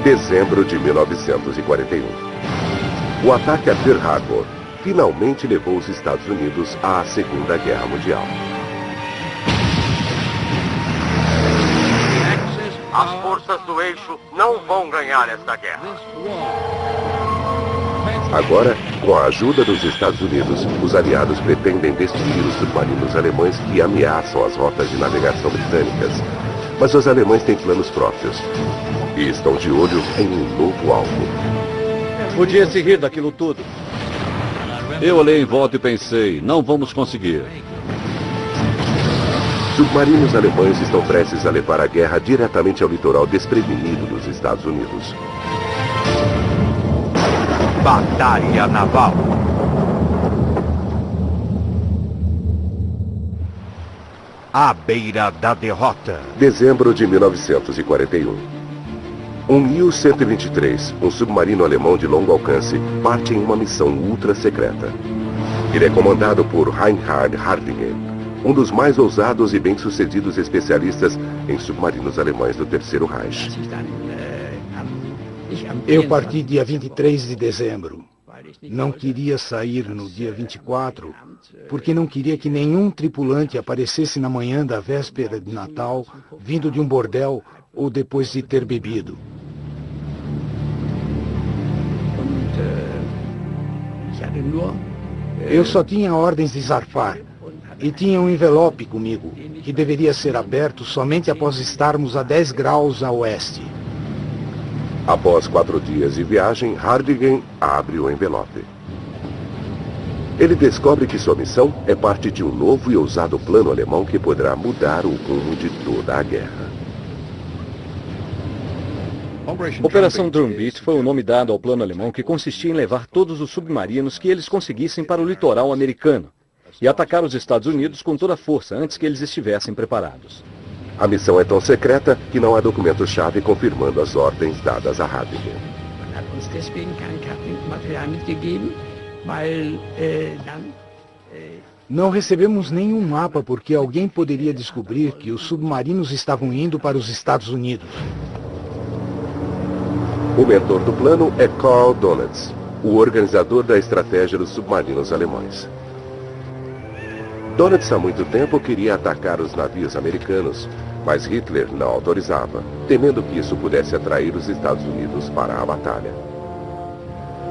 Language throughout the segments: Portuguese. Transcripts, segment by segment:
Dezembro de 1941. O ataque a Pearl Harbor finalmente levou os Estados Unidos à Segunda Guerra Mundial. As forças do eixo não vão ganhar esta guerra. Agora, com a ajuda dos Estados Unidos, os aliados pretendem destruir os submarinos alemães que ameaçam as rotas de navegação britânicas. Mas os alemães têm planos próprios e estão de olho em um novo alvo. Podia se rir daquilo tudo. Eu olhei em volta e pensei, não vamos conseguir. Submarinos alemães estão prestes a levar a guerra diretamente ao litoral desprevenido dos Estados Unidos. Batalha naval. À beira da derrota. Dezembro de 1941. Um Ju-123, um submarino alemão de longo alcance, parte em uma missão ultra secreta. Ele é comandado por Reinhard Hardingen, um dos mais ousados e bem-sucedidos especialistas em submarinos alemães do Terceiro Reich. Eu parti dia 23 de dezembro. Não queria sair no dia 24, porque não queria que nenhum tripulante aparecesse na manhã da véspera de Natal, vindo de um bordel ou depois de ter bebido. Eu só tinha ordens de zarpar e tinha um envelope comigo, que deveria ser aberto somente após estarmos a 10 graus a oeste. Após 4 dias de viagem, Hardingen abre o envelope. Ele descobre que sua missão é parte de um novo e ousado plano alemão que poderá mudar o rumo de toda a guerra. Operação Drumbeat foi o nome dado ao plano alemão que consistia em levar todos os submarinos que eles conseguissem para o litoral americano e atacar os Estados Unidos com toda a força antes que eles estivessem preparados. A missão é tão secreta que não há documento-chave confirmando as ordens dadas a Hardingen. Não recebemos nenhum mapa porque alguém poderia descobrir que os submarinos estavam indo para os Estados Unidos. O mentor do plano é Karl Donitz, o organizador da estratégia dos submarinos alemães. Donitz há muito tempo queria atacar os navios americanos, mas Hitler não autorizava, temendo que isso pudesse atrair os Estados Unidos para a batalha.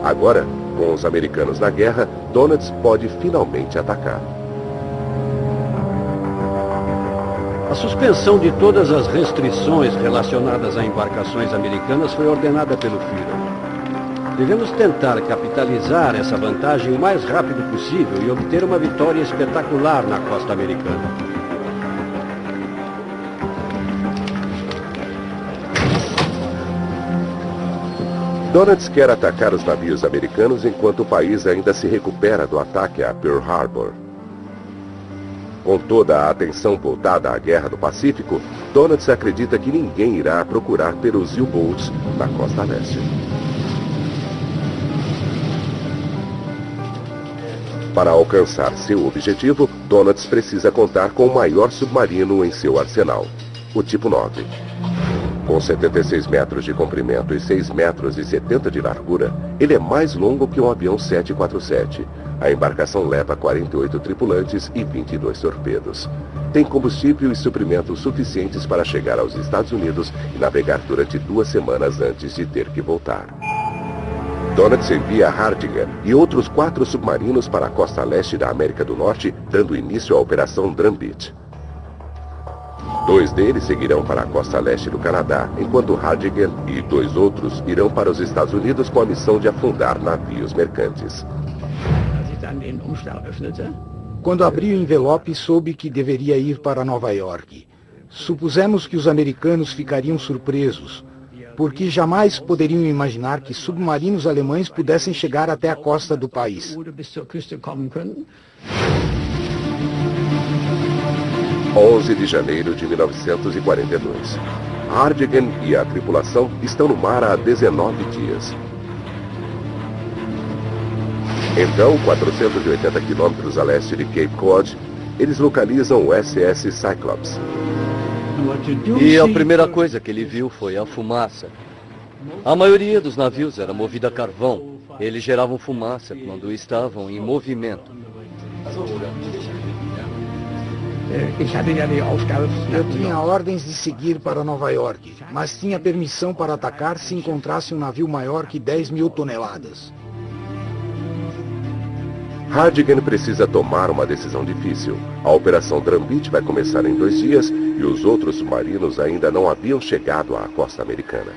Agora, com os americanos na guerra, Donitz pode finalmente atacar. A suspensão de todas as restrições relacionadas a embarcações americanas foi ordenada pelo Führer. Devemos tentar capitalizar essa vantagem o mais rápido possível e obter uma vitória espetacular na costa americana. Donitz quer atacar os navios americanos enquanto o país ainda se recupera do ataque a Pearl Harbor. Com toda a atenção voltada à Guerra do Pacífico, Donitz acredita que ninguém irá procurar pelos U-Boats na costa leste. Para alcançar seu objetivo, Donitz precisa contar com o maior submarino em seu arsenal, o Tipo 9. Com 76 metros de comprimento e 6 metros e 70 de largura, ele é mais longo que um avião 747. A embarcação leva 48 tripulantes e 22 torpedos. Tem combustível e suprimentos suficientes para chegar aos Estados Unidos e navegar durante 2 semanas antes de ter que voltar. Donitz envia Hardingen e outros 4 submarinos para a costa leste da América do Norte, dando início à Operação Drumbeat. 2 deles seguirão para a costa leste do Canadá, enquanto Hardingen e 2 outros irão para os Estados Unidos com a missão de afundar navios mercantes. Quando abri o envelope, soube que deveria ir para Nova York. Supusemos que os americanos ficariam surpresos, porque jamais poderiam imaginar que submarinos alemães pudessem chegar até a costa do país. 11 de janeiro de 1942. Hardingen e a tripulação estão no mar há 19 dias. Então, 480 quilômetros a leste de Cape Cod, eles localizam o SS Cyclops. E a primeira coisa que ele viu foi a fumaça. A maioria dos navios era movida a carvão. Eles geravam fumaça quando estavam em movimento. Eu tinha ordens de seguir para Nova York, mas tinha permissão para atacar se encontrasse um navio maior que 10.000 toneladas. Hardigan precisa tomar uma decisão difícil. A Operação Drumbeat vai começar em 2 dias e os outros submarinos ainda não haviam chegado à costa americana.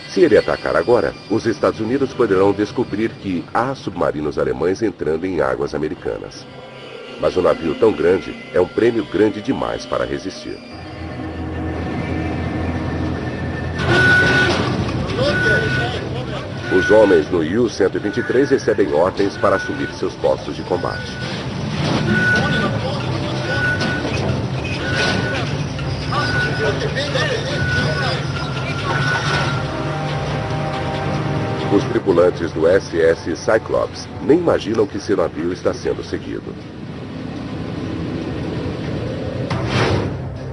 Se ele atacar agora, os Estados Unidos poderão descobrir que há submarinos alemães entrando em águas americanas. Mas um navio tão grande é um prêmio grande demais para resistir. Os homens no U-123 recebem ordens para assumir seus postos de combate. Os tripulantes do SS Cyclops nem imaginam que seu navio está sendo seguido.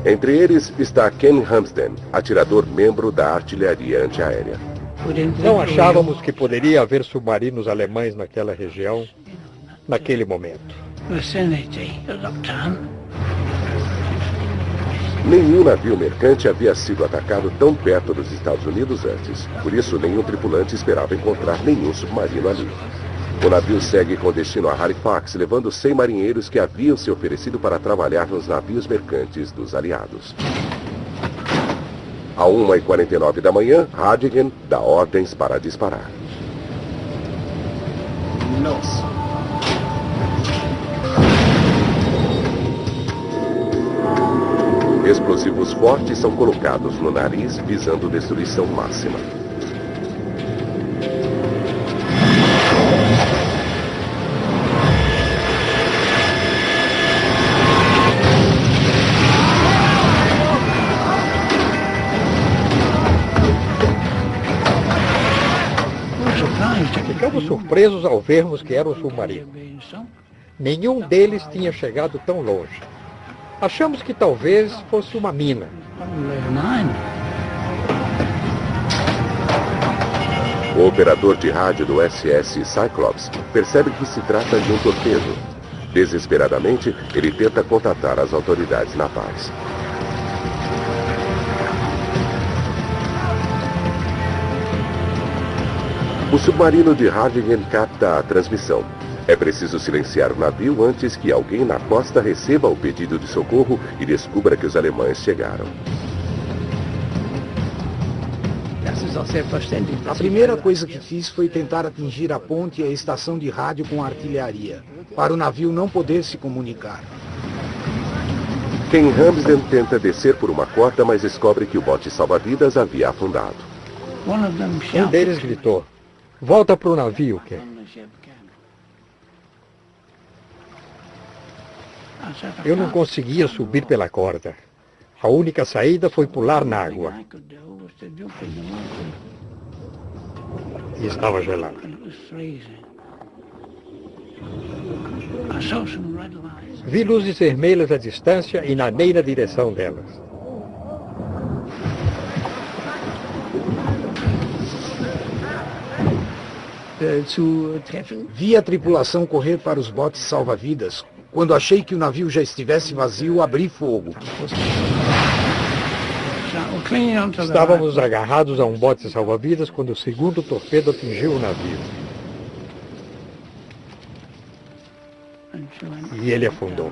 Entre eles está Ken Hamsden, atirador membro da artilharia antiaérea. Não achávamos que poderia haver submarinos alemães naquela região, naquele momento. Nenhum navio mercante havia sido atacado tão perto dos Estados Unidos antes. Por isso, nenhum tripulante esperava encontrar nenhum submarino ali. O navio segue com destino a Halifax, levando 100 marinheiros que haviam se oferecido para trabalhar nos navios mercantes dos aliados. À 1h49 da manhã, Hardigan dá ordens para disparar. Explosivos fortes são colocados no nariz, visando destruição máxima. Ficamos surpresos ao vermos que era um submarino. Nenhum deles tinha chegado tão longe. Achamos que talvez fosse uma mina. O operador de rádio do SS Cyclops percebe que se trata de um torpedo. Desesperadamente, ele tenta contatar as autoridades navais. O submarino de Hardigan capta a transmissão. É preciso silenciar o navio antes que alguém na costa receba o pedido de socorro e descubra que os alemães chegaram. A primeira coisa que fiz foi tentar atingir a ponte e a estação de rádio com a artilharia, para o navio não poder se comunicar. Ken Hamsden tenta descer por uma corda, mas descobre que o bote salva-vidas havia afundado. Um deles gritou: "Volta para o navio, Ken." Eu não conseguia subir pela corda. A única saída foi pular na água. E estava gelado. Vi luzes vermelhas à distância e nadei na direção delas. Vi a tripulação correr para os botes salva-vidas. Quando achei que o navio já estivesse vazio, abri fogo. Estávamos agarrados a um bote salva-vidas quando o segundo torpedo atingiu o navio. E ele afundou.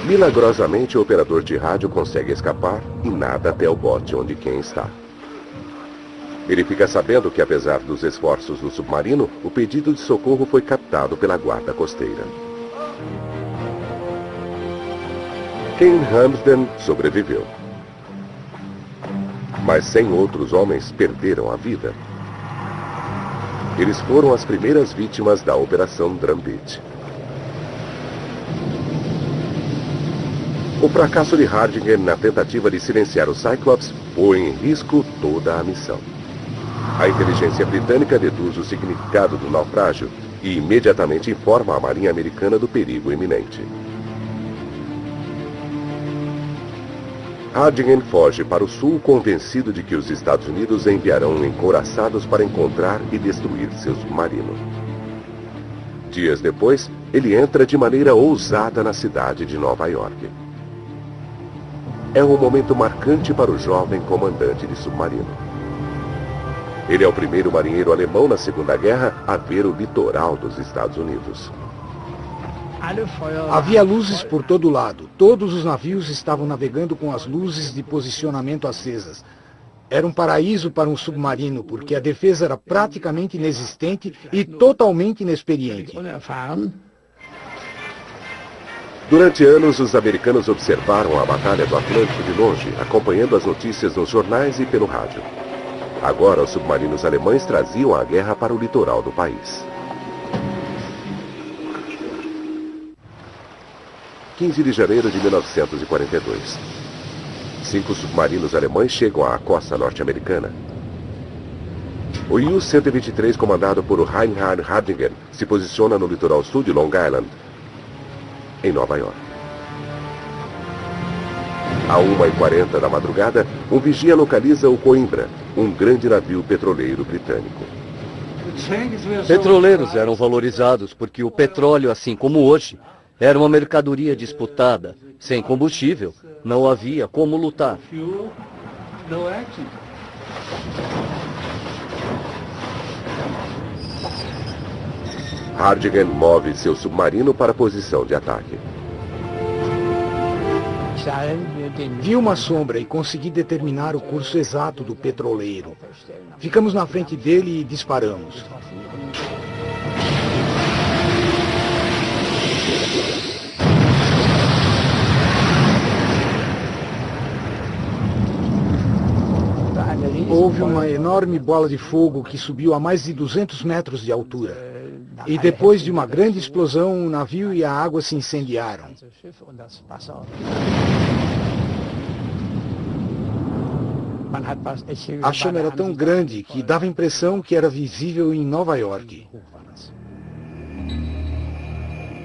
Milagrosamente, o operador de rádio consegue escapar e nada até o bote onde Ken está. Ele fica sabendo que, apesar dos esforços do submarino, o pedido de socorro foi captado pela guarda costeira. Ken Hamsden sobreviveu. Mas 100 outros homens perderam a vida. Eles foram as primeiras vítimas da Operação Drumbeat. O fracasso de Hardigan na tentativa de silenciar o Cyclops põe em risco toda a missão. A inteligência britânica deduz o significado do naufrágio e imediatamente informa a Marinha Americana do perigo iminente. Hardingen foge para o sul convencido de que os Estados Unidos enviarão encouraçados para encontrar e destruir seu submarino. Dias depois, ele entra de maneira ousada na cidade de Nova York. É um momento marcante para o jovem comandante de submarino. Ele é o primeiro marinheiro alemão na Segunda Guerra a ver o litoral dos Estados Unidos. Havia luzes por todo lado. Todos os navios estavam navegando com as luzes de posicionamento acesas. Era um paraíso para um submarino, porque a defesa era praticamente inexistente e totalmente inexperiente. Durante anos, os americanos observaram a Batalha do Atlântico de longe, acompanhando as notícias nos jornais e pelo rádio. Agora, os submarinos alemães traziam a guerra para o litoral do país. 15 de janeiro de 1942. 5 submarinos alemães chegam à costa norte-americana. O U-123, comandado por Reinhard Hardingen, se posiciona no litoral sul de Long Island, em Nova York. À 1h40 da madrugada, um vigia localiza o Coimbra, um grande navio petroleiro britânico. Petroleiros eram valorizados porque o petróleo, assim como hoje, era uma mercadoria disputada. Sem combustível, não havia como lutar. Hardingen move seu submarino para a posição de ataque. Vi uma sombra e consegui determinar o curso exato do petroleiro. Ficamos na frente dele e disparamos. Houve uma enorme bola de fogo que subiu a mais de 200 metros de altura. E depois de uma grande explosão, o navio e a água se incendiaram. A chama era tão grande que dava a impressão que era visível em Nova York.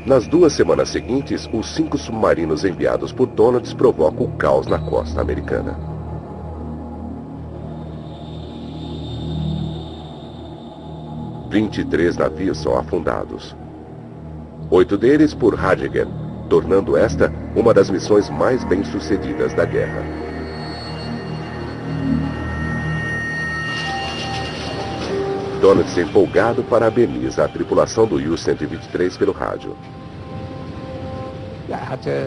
Nas 2 semanas seguintes, os 5 submarinos enviados por Donalds provocam o caos na costa americana. 23 navios são afundados. 8 deles por Hardingen, tornando esta uma das missões mais bem-sucedidas da guerra. Donalds, empolgado, parabeniza a tripulação do U-123 pelo rádio.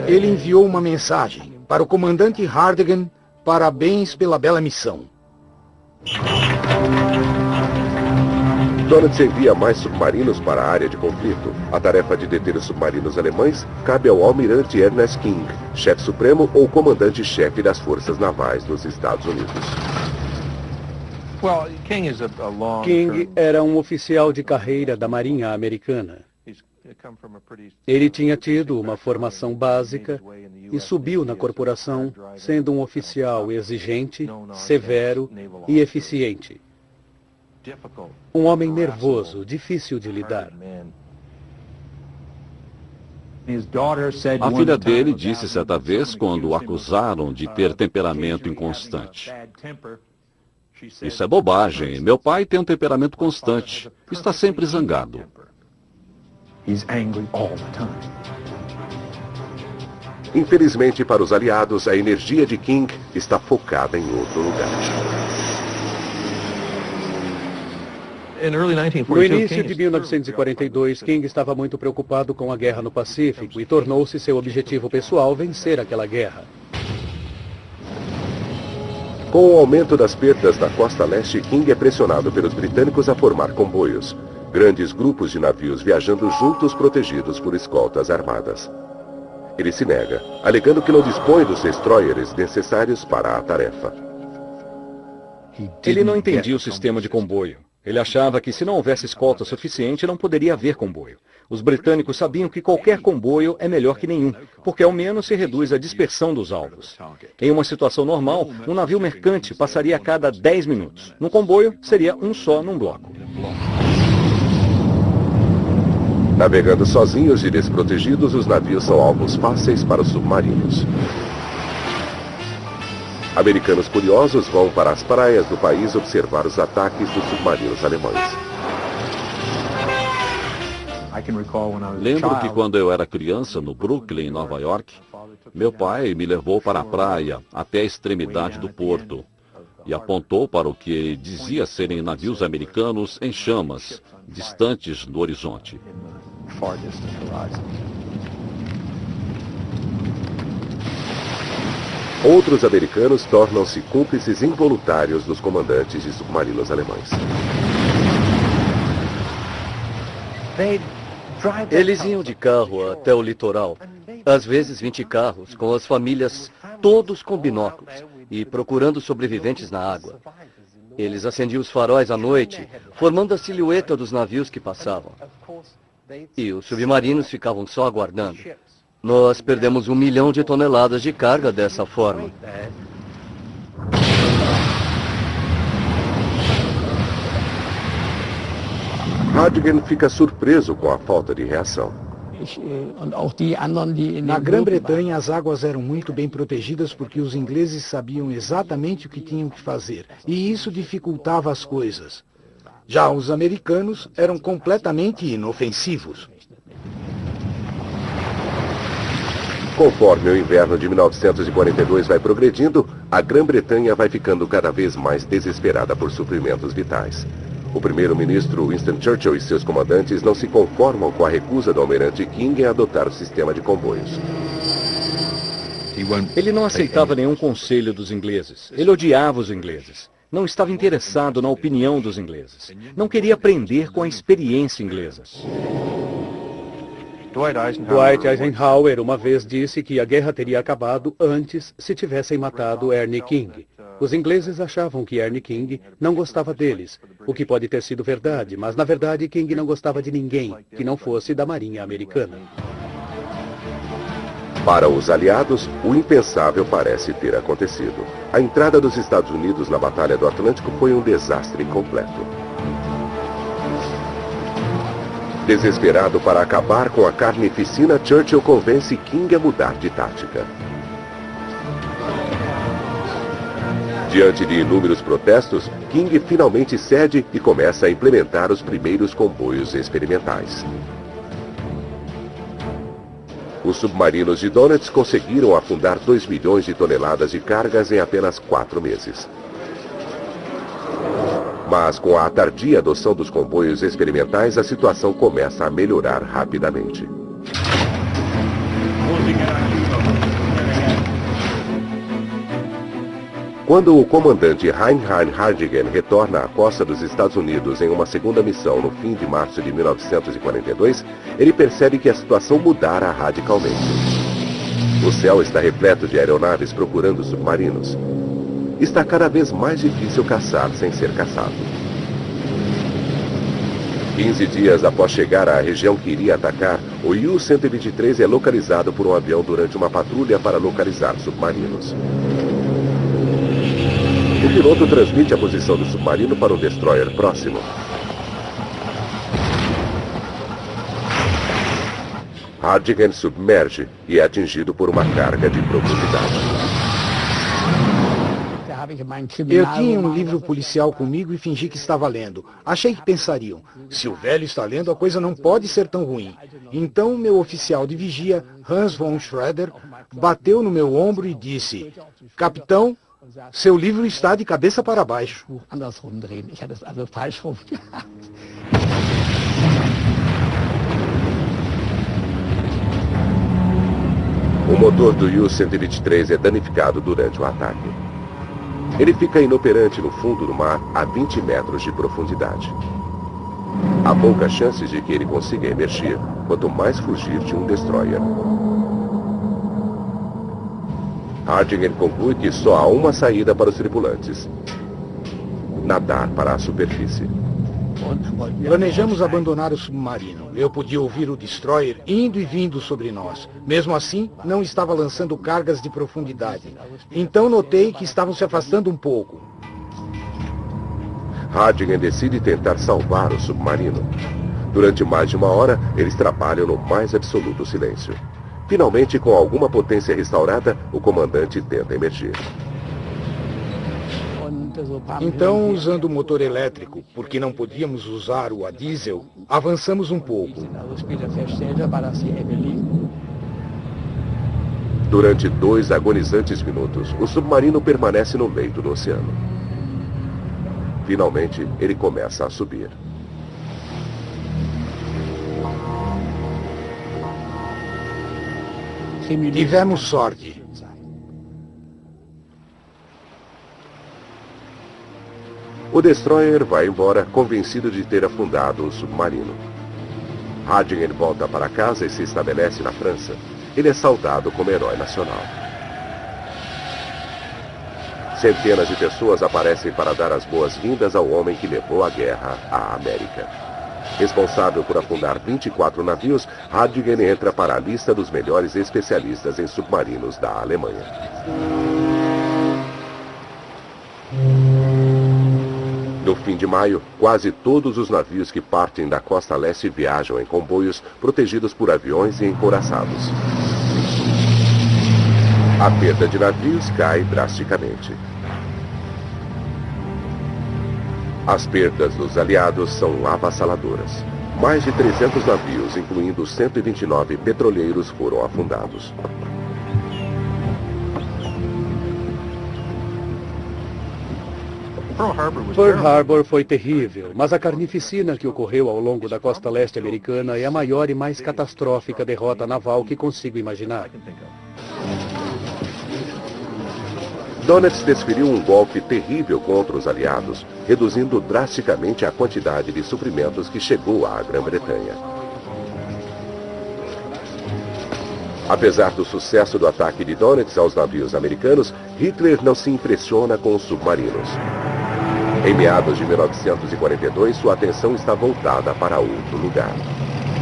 Ele enviou uma mensagem para o comandante Hardingen: parabéns pela bela missão. Donalds envia mais submarinos para a área de conflito. A tarefa de deter os submarinos alemães cabe ao almirante Ernest King, chefe supremo ou comandante-chefe das forças navais dos Estados Unidos. King era um oficial de carreira da Marinha Americana. Ele tinha tido uma formação básica e subiu na corporação sendo um oficial exigente, severo e eficiente. Um homem nervoso, difícil de lidar. A filha dele disse certa vez, quando o acusaram de ter temperamento inconstante: "Isso é bobagem. Meu pai tem um temperamento constante. Está sempre zangado." Infelizmente para os aliados, a energia de King está focada em outro lugar. No início de 1942, King estava muito preocupado com a guerra no Pacífico e tornou-se seu objetivo pessoal vencer aquela guerra. Com o aumento das perdas na costa leste, King é pressionado pelos britânicos a formar comboios, grandes grupos de navios viajando juntos protegidos por escoltas armadas. Ele se nega, alegando que não dispõe dos destroyers necessários para a tarefa. Ele não entendia o sistema de comboio. Ele achava que se não houvesse escolta suficiente, não poderia haver comboio. Os britânicos sabiam que qualquer comboio é melhor que nenhum, porque ao menos se reduz a dispersão dos alvos. Em uma situação normal, um navio mercante passaria a cada 10 minutos. Num comboio, seria um só num bloco. Navegando sozinhos e desprotegidos, os navios são alvos fáceis para os submarinos. Americanos curiosos vão para as praias do país observar os ataques dos submarinos alemães. Lembro que quando eu era criança, no Brooklyn, Nova York, meu pai me levou para a praia, até a extremidade do porto, e apontou para o que dizia serem navios americanos em chamas, distantes no horizonte. Outros americanos tornam-se cúmplices involuntários dos comandantes de submarinos alemães. Eles iam de carro até o litoral, às vezes 20 carros, com as famílias, todos com binóculos, e procurando sobreviventes na água. Eles acendiam os faróis à noite, formando a silhueta dos navios que passavam. E os submarinos ficavam só aguardando. Nós perdemos 1 milhão de toneladas de carga dessa forma. Hardigan fica surpreso com a falta de reação. Na Grã-Bretanha, as águas eram muito bem protegidas porque os ingleses sabiam exatamente o que tinham que fazer, e isso dificultava as coisas. Já os americanos eram completamente inofensivos. Conforme o inverno de 1942 vai progredindo, a Grã-Bretanha vai ficando cada vez mais desesperada por suprimentos vitais. O primeiro-ministro Winston Churchill e seus comandantes não se conformam com a recusa do almirante King em adotar o sistema de comboios. Ele não aceitava nenhum conselho dos ingleses. Ele odiava os ingleses. Não estava interessado na opinião dos ingleses. Não queria aprender com a experiência inglesa. Dwight Eisenhower uma vez disse que a guerra teria acabado antes se tivessem matado Ernie King. Os ingleses achavam que Ernie King não gostava deles, o que pode ter sido verdade, mas na verdade King não gostava de ninguém que não fosse da Marinha Americana. Para os aliados, o impensável parece ter acontecido. A entrada dos Estados Unidos na Batalha do Atlântico foi um desastre completo. Desesperado para acabar com a carnificina, Churchill convence King a mudar de tática. Diante de inúmeros protestos, King finalmente cede e começa a implementar os primeiros comboios experimentais. Os submarinos de Donitz conseguiram afundar 2 milhões de toneladas de cargas em apenas 4 meses. Mas com a tardia adoção dos comboios experimentais, a situação começa a melhorar rapidamente. Quando o comandante Reinhard Hardigan retorna à costa dos Estados Unidos em uma segunda missão no fim de março de 1942, ele percebe que a situação mudara radicalmente. O céu está repleto de aeronaves procurando submarinos. Está cada vez mais difícil caçar sem ser caçado. 15 dias após chegar à região que iria atacar, o U-123 é localizado por um avião durante uma patrulha para localizar submarinos. O piloto transmite a posição do submarino para um destroyer próximo. Hardigan submerge e é atingido por uma carga de profundidade. Eu tinha um livro policial comigo e fingi que estava lendo. Achei que pensariam, se o velho está lendo, a coisa não pode ser tão ruim. Então, meu oficial de vigia, Hans von Schroeder, bateu no meu ombro e disse, capitão, seu livro está de cabeça para baixo. O motor do U-123 é danificado durante o ataque. Ele fica inoperante no fundo do mar a 20 metros de profundidade. Há poucas chances de que ele consiga emergir, quanto mais fugir de um destroyer. Hardigan conclui que só há uma saída para os tripulantes: nadar para a superfície. Planejamos abandonar o submarino. Eu podia ouvir o destroyer indo e vindo sobre nós. Mesmo assim, não estava lançando cargas de profundidade. Então notei que estavam se afastando um pouco. Hardigan decide tentar salvar o submarino. Durante mais de 1 hora, eles trabalham no mais absoluto silêncio. Finalmente, com alguma potência restaurada, o comandante tenta emergir. Então, usando o motor elétrico, porque não podíamos usar o a diesel, avançamos um pouco. Durante 2 agonizantes minutos, o submarino permanece no leito do oceano. Finalmente, ele começa a subir. Tivemos sorte. O destroyer vai embora, convencido de ter afundado o submarino. Hadjigen volta para casa e se estabelece na França. Ele é saudado como herói nacional. Centenas de pessoas aparecem para dar as boas-vindas ao homem que levou a guerra à América. Responsável por afundar 24 navios, Hadjigen entra para a lista dos melhores especialistas em submarinos da Alemanha. No fim de maio, quase todos os navios que partem da costa leste viajam em comboios protegidos por aviões e encouraçados. A perda de navios cai drasticamente. As perdas dos aliados são avassaladoras. Mais de 300 navios, incluindo 129 petroleiros, foram afundados. Pearl Harbor foi terrível, mas a carnificina que ocorreu ao longo da costa leste americana é a maior e mais catastrófica derrota naval que consigo imaginar. Donitz desferiu um golpe terrível contra os aliados, reduzindo drasticamente a quantidade de suprimentos que chegou à Grã-Bretanha. Apesar do sucesso do ataque de Donitz aos navios americanos, Hitler não se impressiona com os submarinos. Em meados de 1942, sua atenção está voltada para outro lugar.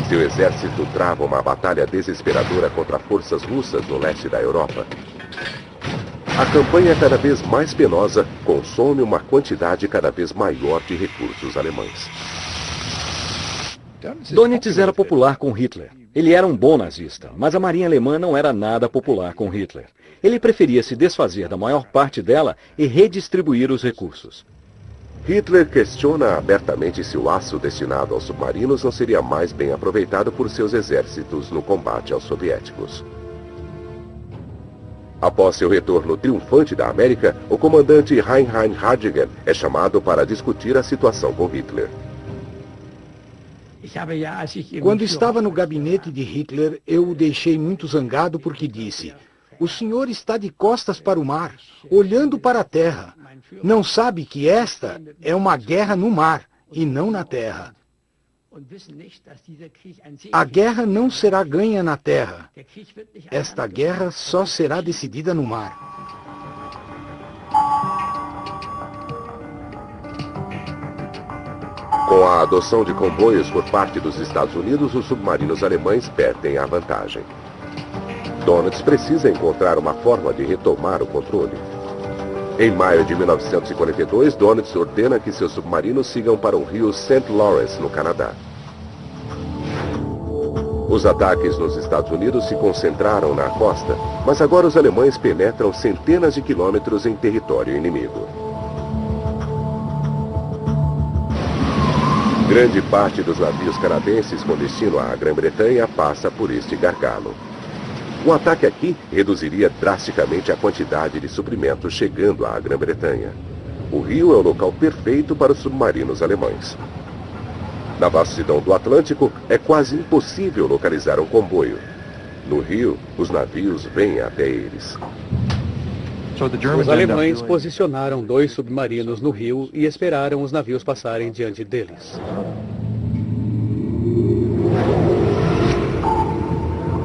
Seu exército trava uma batalha desesperadora contra forças russas no leste da Europa. A campanha cada vez mais penosa consome uma quantidade cada vez maior de recursos alemães. Donitz era popular com Hitler. Ele era um bom nazista, mas a marinha alemã não era nada popular com Hitler. Ele preferia se desfazer da maior parte dela e redistribuir os recursos. Hitler questiona abertamente se o aço destinado aos submarinos não seria mais bem aproveitado por seus exércitos no combate aos soviéticos. Após seu retorno triunfante da América, o comandante Heinrich Hadjigen é chamado para discutir a situação com Hitler. Quando estava no gabinete de Hitler, eu o deixei muito zangado porque disse: "O senhor está de costas para o mar, olhando para a terra. Não sabe que esta é uma guerra no mar e não na terra. A guerra não será ganha na terra. Esta guerra só será decidida no mar." Com a adoção de comboios por parte dos Estados Unidos, os submarinos alemães perdem a vantagem. Donitz precisa encontrar uma forma de retomar o controle. Em maio de 1942, Donitz ordena que seus submarinos sigam para o rio St. Lawrence, no Canadá. Os ataques nos Estados Unidos se concentraram na costa, mas agora os alemães penetram centenas de quilômetros em território inimigo. Grande parte dos navios canadenses com destino à Grã-Bretanha passa por este gargalo. Um ataque aqui reduziria drasticamente a quantidade de suprimentos chegando à Grã-Bretanha. O rio é o local perfeito para os submarinos alemães. Na vastidão do Atlântico, é quase impossível localizar um comboio. No rio, os navios vêm até eles. Os alemães posicionaram 2 submarinos no rio e esperaram os navios passarem diante deles.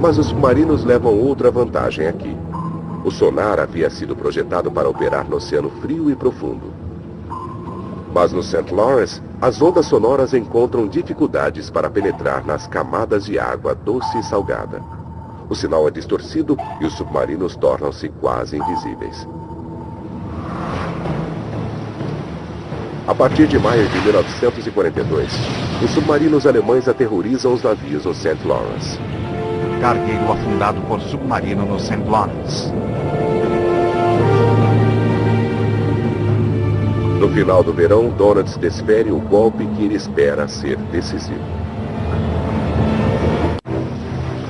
Mas os submarinos levam outra vantagem aqui. O sonar havia sido projetado para operar no oceano frio e profundo. Mas no St. Lawrence, as ondas sonoras encontram dificuldades para penetrar nas camadas de água doce e salgada. O sinal é distorcido e os submarinos tornam-se quase invisíveis. A partir de maio de 1942, os submarinos alemães aterrorizam os navios no St. Lawrence. Cargueiro afundado por submarino no St. Lawrence. final do verão, Donalds desfere o golpe que ele espera ser decisivo.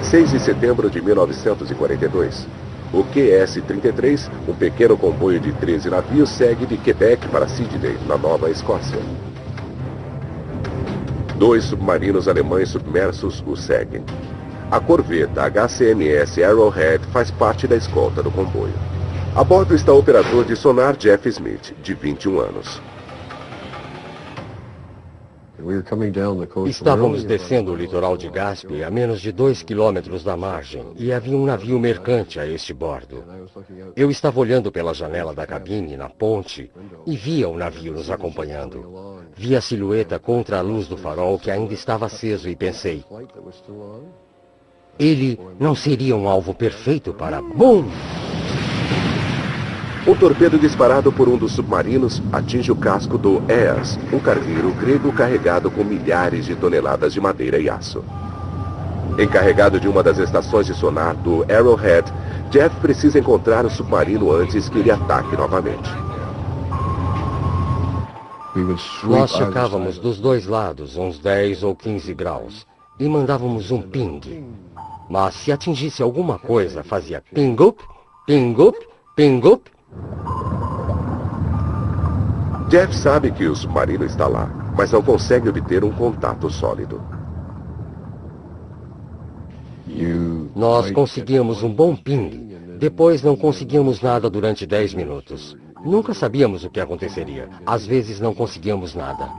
6 de setembro de 1942. O QS-33, um pequeno comboio de 13 navios, segue de Quebec para Sydney, na Nova Escócia. 2 submarinos alemães submersos o seguem. A corveta HCMS Arrowhead faz parte da escolta do comboio. A bordo está o operador de sonar Jeff Smith, de 21 anos. Estávamos descendo o litoral de Gaspé a menos de 2 quilômetros da margem e havia um navio mercante a este bordo. Eu estava olhando pela janela da cabine na ponte e via o navio nos acompanhando. Vi a silhueta contra a luz do farol que ainda estava aceso e pensei, ele não seria um alvo perfeito para... BUM! Um torpedo disparado por um dos submarinos atinge o casco do Aeas, um cargueiro grego carregado com milhares de toneladas de madeira e aço. Encarregado de uma das estações de sonar do Arrowhead, Jeff precisa encontrar o submarino antes que ele ataque novamente. Nós checávamos dos dois lados uns 10 ou 15 graus e mandávamos um ping. Mas se atingisse alguma coisa, fazia ping-up, ping-up, ping-up. Jeff sabe que o submarino está lá, mas não consegue obter um contato sólido. Nós conseguíamos um bom ping. Depois não conseguíamos nada durante 10 minutos. Nunca sabíamos o que aconteceria. Às vezes não conseguíamos nada.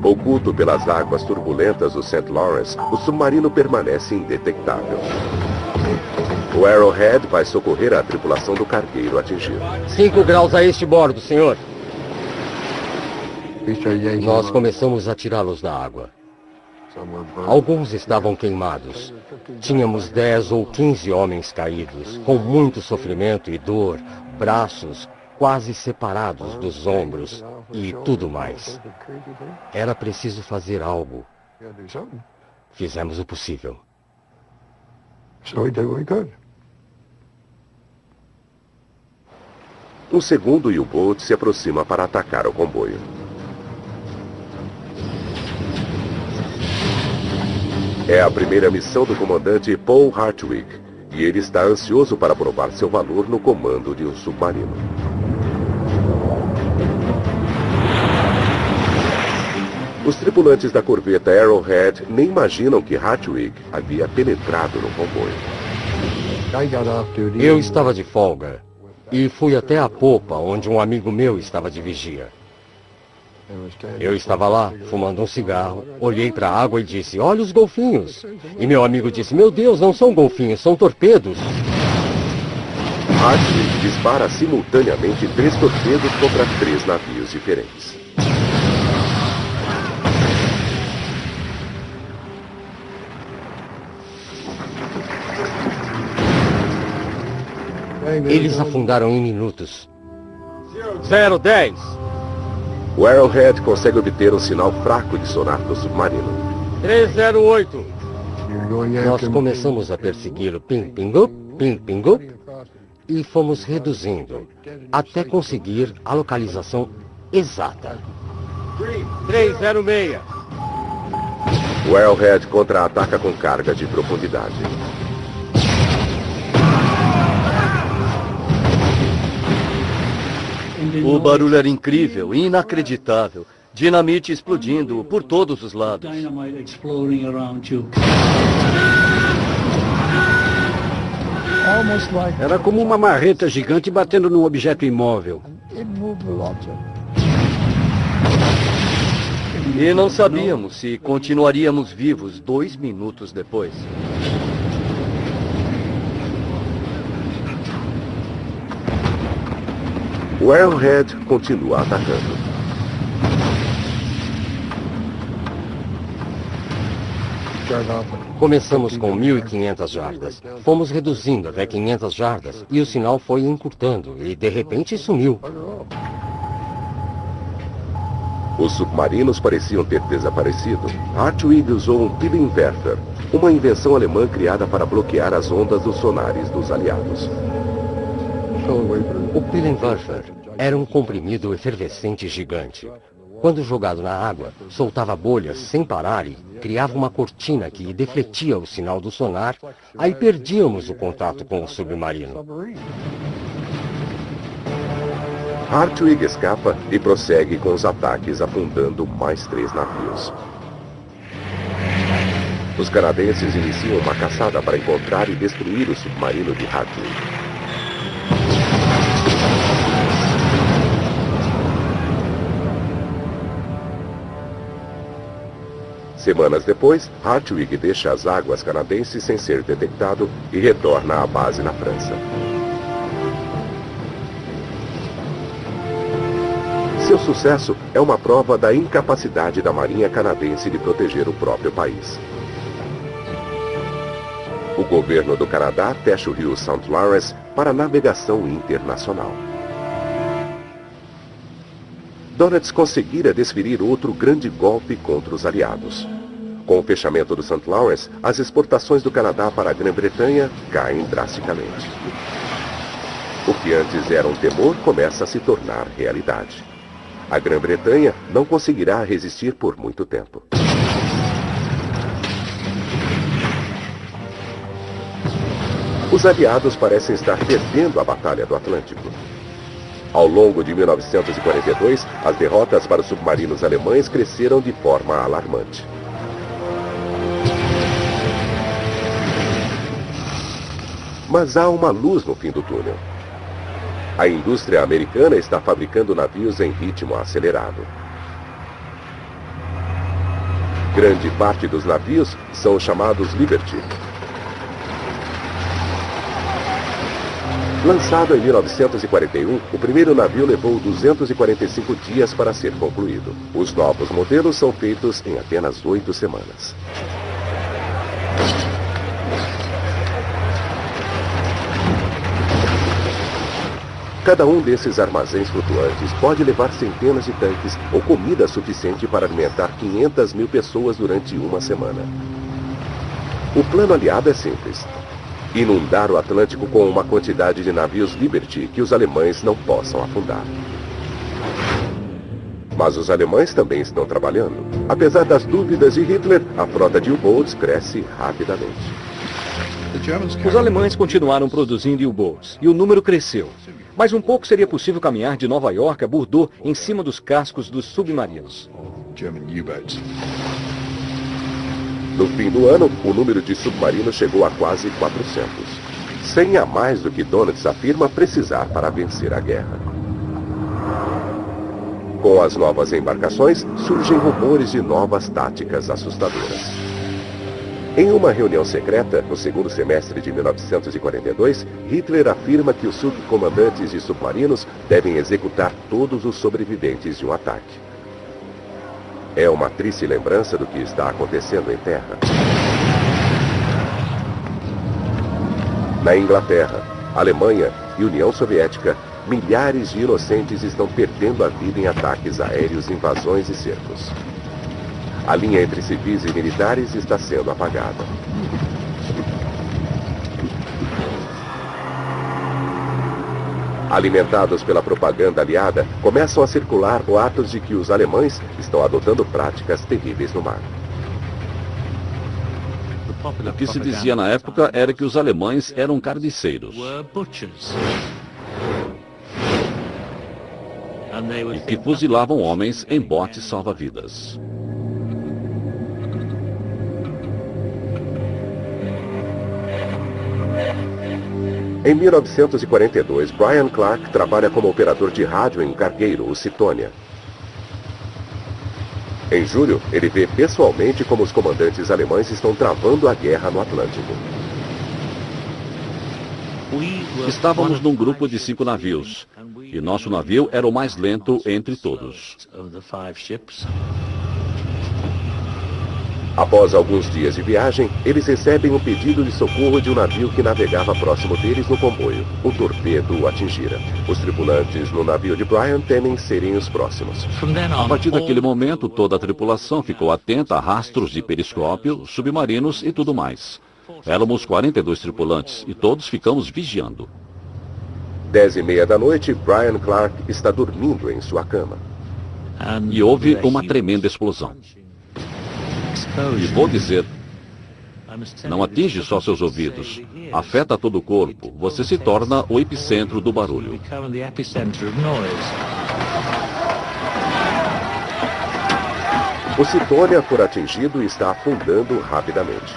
Oculto pelas águas turbulentas do St. Lawrence, o submarino permanece indetectável. O Arrowhead vai socorrer a tripulação do cargueiro atingido. 5 graus a este bordo, senhor. Nós começamos a tirá-los da água. Alguns estavam queimados. Tínhamos 10 ou 15 homens caídos, com muito sofrimento e dor, braços quase separados dos ombros e tudo mais. Era preciso fazer algo. Fizemos o possível. Um segundo U-Boat se aproxima para atacar o comboio. É a primeira missão do comandante Paul Hartwig, e ele está ansioso para provar seu valor no comando de um submarino. Os tripulantes da corveta Arrowhead nem imaginam que Hartwig havia penetrado no comboio. Eu estava de folga e fui até a popa, onde um amigo meu estava de vigia. Eu estava lá, fumando um cigarro, olhei para a água e disse, olha os golfinhos. E meu amigo disse, meu Deus, não são golfinhos, são torpedos. Hartwig dispara simultaneamente 3 torpedos contra 3 navios diferentes. Eles afundaram em minutos. 010. O Arrowhead consegue obter um sinal fraco de sonar do submarino. 308. Nós começamos a persegui-lo ping-ping-up, ping-ping-up, e fomos reduzindo, até conseguir a localização exata. 306. O Arrowhead contra-ataca com carga de profundidade. O barulho era incrível, inacreditável. Dinamite explodindo por todos os lados. Era como uma marreta gigante batendo num objeto imóvel. E não sabíamos se continuaríamos vivos 2 minutos depois. O Arrowhead continua atacando. Começamos com 1.500 jardas. Fomos reduzindo até 500 jardas e o sinal foi encurtando e de repente sumiu. Os submarinos pareciam ter desaparecido. Hartwig usou um Pilenwerfer, uma invenção alemã criada para bloquear as ondas dos sonares dos aliados. O Pilenwerfer Era um comprimido efervescente gigante. Quando jogado na água, soltava bolhas sem parar e criava uma cortina que defletia o sinal do sonar, aí perdíamos o contato com o submarino. Hartwig escapa e prossegue com os ataques, afundando mais 3 navios. Os canadenses iniciam uma caçada para encontrar e destruir o submarino de Hartwig. Semanas depois, Hartwig deixa as águas canadenses sem ser detectado e retorna à base na França. Seu sucesso é uma prova da incapacidade da Marinha canadense de proteger o próprio país. O governo do Canadá fecha o rio St. Lawrence para navegação internacional. Donitz conseguira desferir outro grande golpe contra os aliados. Com o fechamento do St. Lawrence, as exportações do Canadá para a Grã-Bretanha caem drasticamente. O que antes era um temor começa a se tornar realidade. A Grã-Bretanha não conseguirá resistir por muito tempo. Os aliados parecem estar perdendo a Batalha do Atlântico. Ao longo de 1942, as derrotas para os submarinos alemães cresceram de forma alarmante. Mas há uma luz no fim do túnel. A indústria americana está fabricando navios em ritmo acelerado. Grande parte dos navios são os chamados Liberty. Lançado em 1941, o primeiro navio levou 245 dias para ser concluído. Os novos modelos são feitos em apenas 8 semanas. Cada um desses armazéns flutuantes pode levar centenas de tanques ou comida suficiente para alimentar 500 mil pessoas durante uma semana. O plano aliado é simples: inundar o Atlântico com uma quantidade de navios Liberty que os alemães não possam afundar. Mas os alemães também estão trabalhando. Apesar das dúvidas de Hitler, a frota de U-boats cresce rapidamente. Os alemães continuaram produzindo U-boats e o número cresceu. Mais um pouco seria possível caminhar de Nova York a Bordeaux em cima dos cascos dos submarinos. No fim do ano, o número de submarinos chegou a quase 400. 100 a mais do que Donitz afirma precisar para vencer a guerra. Com as novas embarcações, surgem rumores de novas táticas assustadoras. Em uma reunião secreta, no segundo semestre de 1942, Hitler afirma que os subcomandantes de submarinos devem executar todos os sobreviventes de um ataque. É uma triste lembrança do que está acontecendo em terra. Na Inglaterra, Alemanha e União Soviética, milhares de inocentes estão perdendo a vida em ataques aéreos, invasões e cercos. A linha entre civis e militares está sendo apagada. Alimentados pela propaganda aliada, começam a circular boatos de que os alemães estão adotando práticas terríveis no mar. O que se dizia na época era que os alemães eram carniceiros. E que fuzilavam homens em botes salva-vidas. Em 1942, Brian Clark trabalha como operador de rádio em um cargueiro, o Citonia. Em julho, ele vê pessoalmente como os comandantes alemães estão travando a guerra no Atlântico. Estávamos num grupo de 5 navios, e nosso navio era o mais lento entre todos. Após alguns dias de viagem, eles recebem um pedido de socorro de um navio que navegava próximo deles no comboio. Um torpedo o atingira. Os tripulantes no navio de Brian temem serem os próximos. A partir daquele momento, toda a tripulação ficou atenta a rastros de periscópio, submarinos e tudo mais. Éramos 42 tripulantes e todos ficamos vigiando. 10h30 da noite, Brian Clark está dormindo em sua cama. E houve uma tremenda explosão. E vou dizer, não atinge só seus ouvidos, afeta todo o corpo. Você se torna o epicentro do barulho. O Cydonia foi atingido e está afundando rapidamente.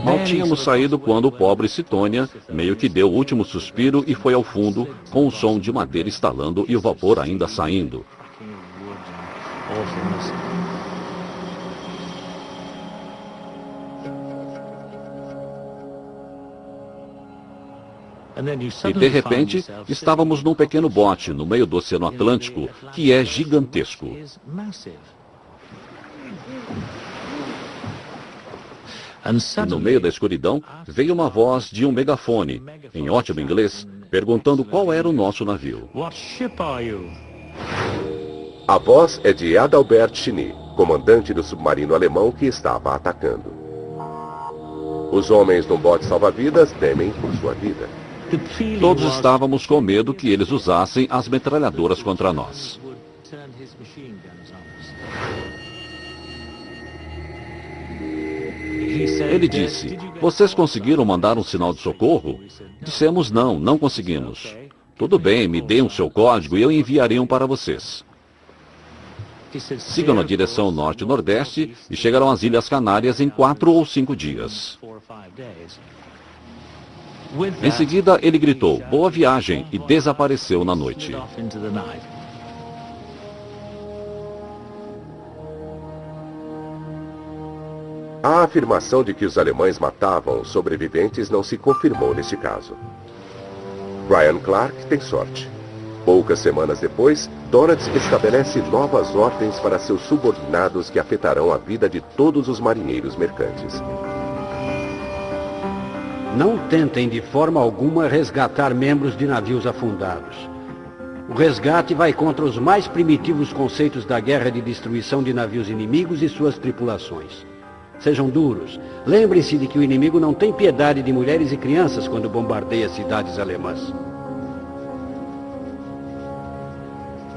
Mal tínhamos saído quando o pobre Cydonia meio que deu o último suspiro e foi ao fundo, com o som de madeira estalando e o vapor ainda saindo. E de repente, estávamos num pequeno bote no meio do Oceano Atlântico, que é gigantesco. E no meio da escuridão, veio uma voz de um megafone, em ótimo inglês, perguntando qual era o nosso navio. A voz é de Adalbert Chiny, comandante do submarino alemão que estava atacando. Os homens no bote salva-vidas temem por sua vida. Todos estávamos com medo que eles usassem as metralhadoras contra nós. Ele disse, vocês conseguiram mandar um sinal de socorro? Dissemos não, não conseguimos. Tudo bem, me dê o seu código e eu enviarei um para vocês. Sigam na direção norte-nordeste e chegarão às Ilhas Canárias em 4 ou 5 dias. Em seguida, ele gritou, boa viagem, e desapareceu na noite. A afirmação de que os alemães matavam os sobreviventes não se confirmou neste caso. Brian Clark tem sorte. Poucas semanas depois, Donitz estabelece novas ordens para seus subordinados que afetarão a vida de todos os marinheiros mercantes. Não tentem de forma alguma resgatar membros de navios afundados. O resgate vai contra os mais primitivos conceitos da guerra de destruição de navios inimigos e suas tripulações. Sejam duros. Lembrem-se de que o inimigo não tem piedade de mulheres e crianças quando bombardeia cidades alemãs.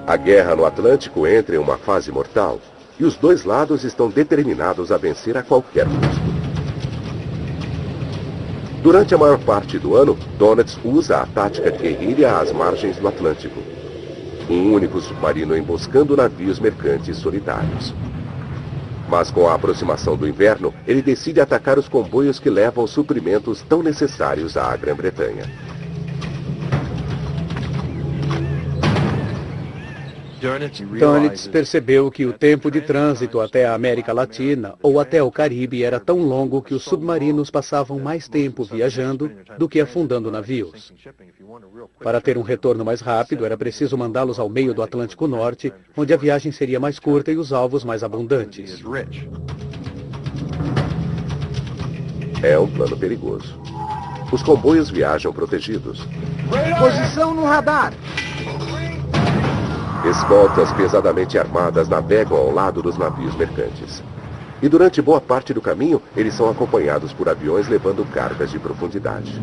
A guerra no Atlântico entra em uma fase mortal e os dois lados estão determinados a vencer a qualquer custo. Durante a maior parte do ano, Donitz usa a tática de guerrilha às margens do Atlântico. Um único submarino emboscando navios mercantes solitários. Mas com a aproximação do inverno, ele decide atacar os comboios que levam os suprimentos tão necessários à Grã-Bretanha. Donitz percebeu que o tempo de trânsito até a América Latina ou até o Caribe era tão longo que os submarinos passavam mais tempo viajando do que afundando navios. Para ter um retorno mais rápido, era preciso mandá-los ao meio do Atlântico Norte, onde a viagem seria mais curta e os alvos mais abundantes. É um plano perigoso. Os comboios viajam protegidos. Posição no radar! Escoltas pesadamente armadas navegam ao lado dos navios mercantes. E durante boa parte do caminho, eles são acompanhados por aviões levando cargas de profundidade.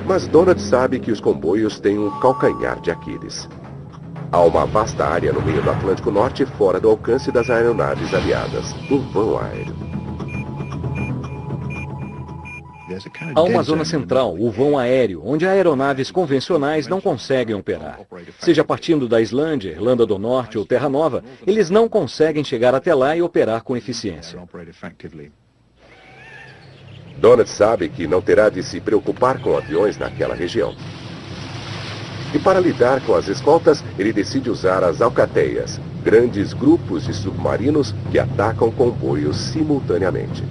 Mas Donitz sabe que os comboios têm um calcanhar de Aquiles. Há uma vasta área no meio do Atlântico Norte fora do alcance das aeronaves aliadas, o vão aéreo. Há uma zona central, o vão aéreo, onde aeronaves convencionais não conseguem operar. Seja partindo da Islândia, Irlanda do Norte ou Terra Nova, eles não conseguem chegar até lá e operar com eficiência. Donitz sabe que não terá de se preocupar com aviões naquela região. E para lidar com as escoltas, ele decide usar as alcateias, grandes grupos de submarinos que atacam comboios simultaneamente.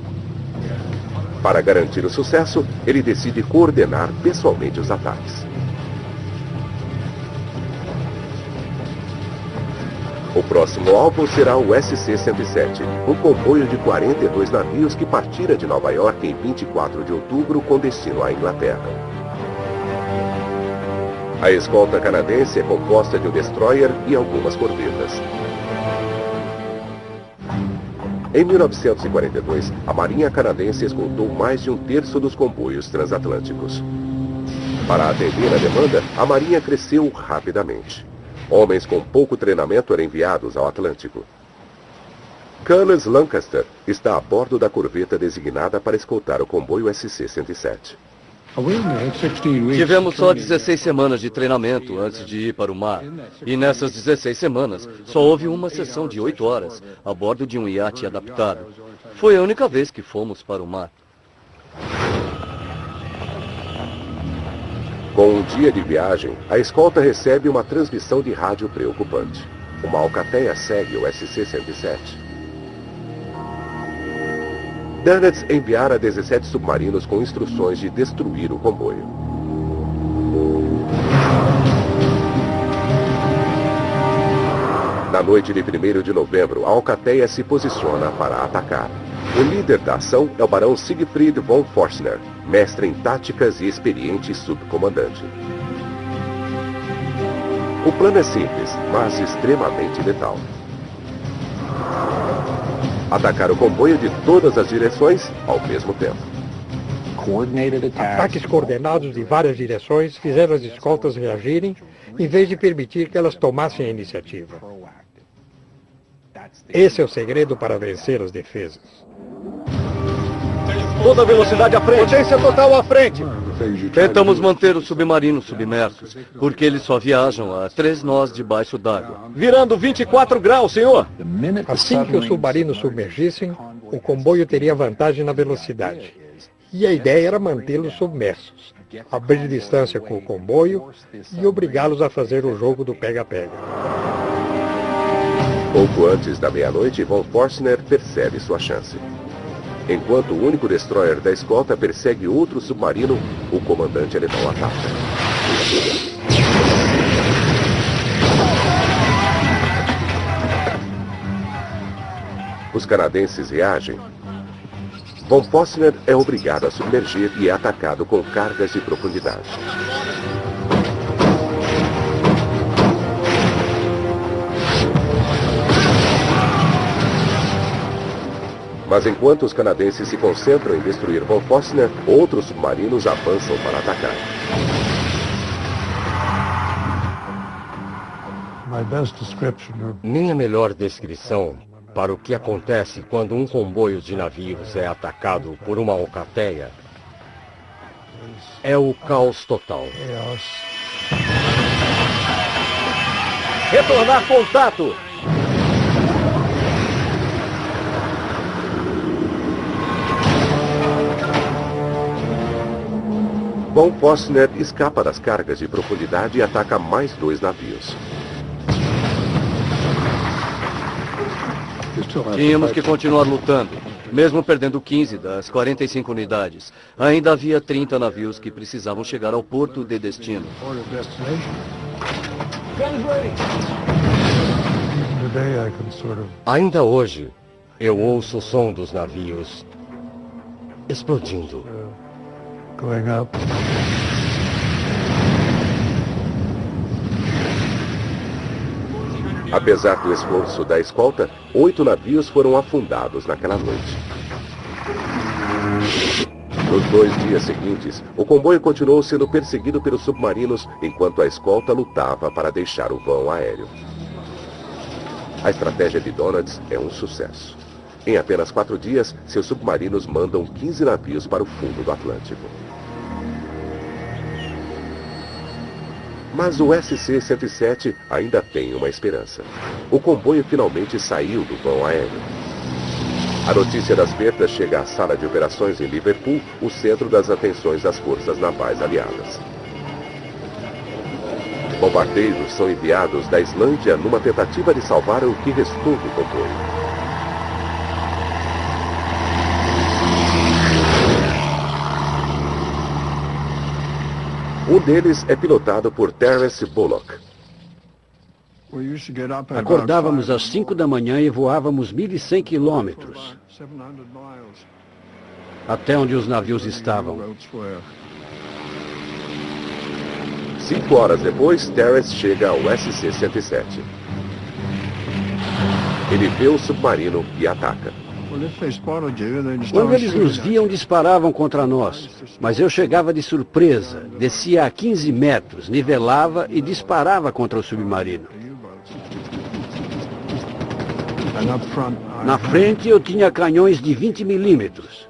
Para garantir o sucesso, ele decide coordenar pessoalmente os ataques. O próximo alvo será o SC-107, um comboio de 42 navios que partira de Nova York em 24 de outubro com destino à Inglaterra. A escolta canadense é composta de um destroyer e algumas corvetas. Em 1942, a Marinha Canadense escoltou mais de um terço dos comboios transatlânticos. Para atender a demanda, a Marinha cresceu rapidamente. Homens com pouco treinamento eram enviados ao Atlântico. Cullis Lancaster está a bordo da corveta designada para escoltar o comboio SC-107. Tivemos só 16 semanas de treinamento antes de ir para o mar. E nessas 16 semanas, só houve uma sessão de 8 horas a bordo de um iate adaptado. Foi a única vez que fomos para o mar. Com um dia de viagem, a escolta recebe uma transmissão de rádio preocupante. Uma alcateia segue o SC-107. Dönitz enviara 17 submarinos com instruções de destruir o comboio. Na noite de 1º de novembro, a alcateia se posiciona para atacar. O líder da ação é o barão Siegfried von Forstner, mestre em táticas e experiente subcomandante. O plano é simples, mas extremamente letal. Atacar o comboio de todas as direções ao mesmo tempo. Ataques coordenados de várias direções fizeram as escoltas reagirem, em vez de permitir que elas tomassem a iniciativa. Esse é o segredo para vencer as defesas. Toda velocidade à frente. Potência total à frente. Tentamos manter os submarinos submersos, porque eles só viajam a 3 nós debaixo d'água. Virando 24 graus, senhor. Assim que os submarinos submergissem, o comboio teria vantagem na velocidade. E a ideia era mantê-los submersos, abrir distância com o comboio e obrigá-los a fazer o jogo do pega-pega. Pouco antes da meia-noite, von Forstner percebe sua chance. Enquanto o único destroyer da escolta persegue outro submarino, o comandante alemão ataca. Os canadenses reagem. Von Forstner é obrigado a submergir e é atacado com cargas de profundidade. Mas enquanto os canadenses se concentram em destruir von Forstner, outros submarinos avançam para atacar. Minha melhor descrição para o que acontece quando um comboio de navios é atacado por uma alcateia é o caos total. Retornar contato! Von Forstner escapa das cargas de profundidade e ataca mais 2 navios. Tínhamos que continuar lutando. Mesmo perdendo 15 das 45 unidades, ainda havia 30 navios que precisavam chegar ao porto de destino. Ainda hoje, eu ouço o som dos navios explodindo. Apesar do esforço da escolta, 8 navios foram afundados naquela noite. Nos 2 dias seguintes, o comboio continuou sendo perseguido pelos submarinos enquanto a escolta lutava para deixar o vão aéreo. A estratégia de Dönitz é um sucesso. Em apenas 4 dias, seus submarinos mandam 15 navios para o fundo do Atlântico. Mas o SC-107 ainda tem uma esperança. O comboio finalmente saiu do vão aéreo. A notícia das perdas chega à sala de operações em Liverpool, o centro das atenções das forças navais aliadas. Bombardeiros são enviados da Islândia numa tentativa de salvar o que restou do comboio. Um deles é pilotado por Terence Bullock. Acordávamos às 5 da manhã e voávamos 1.100 quilômetros até onde os navios estavam. 5 horas depois, Terence chega ao SC-107. Ele vê o submarino e ataca. Quando eles nos viam, disparavam contra nós. Mas eu chegava de surpresa, descia a 15 metros, nivelava e disparava contra o submarino. Na frente eu tinha canhões de 20 milímetros.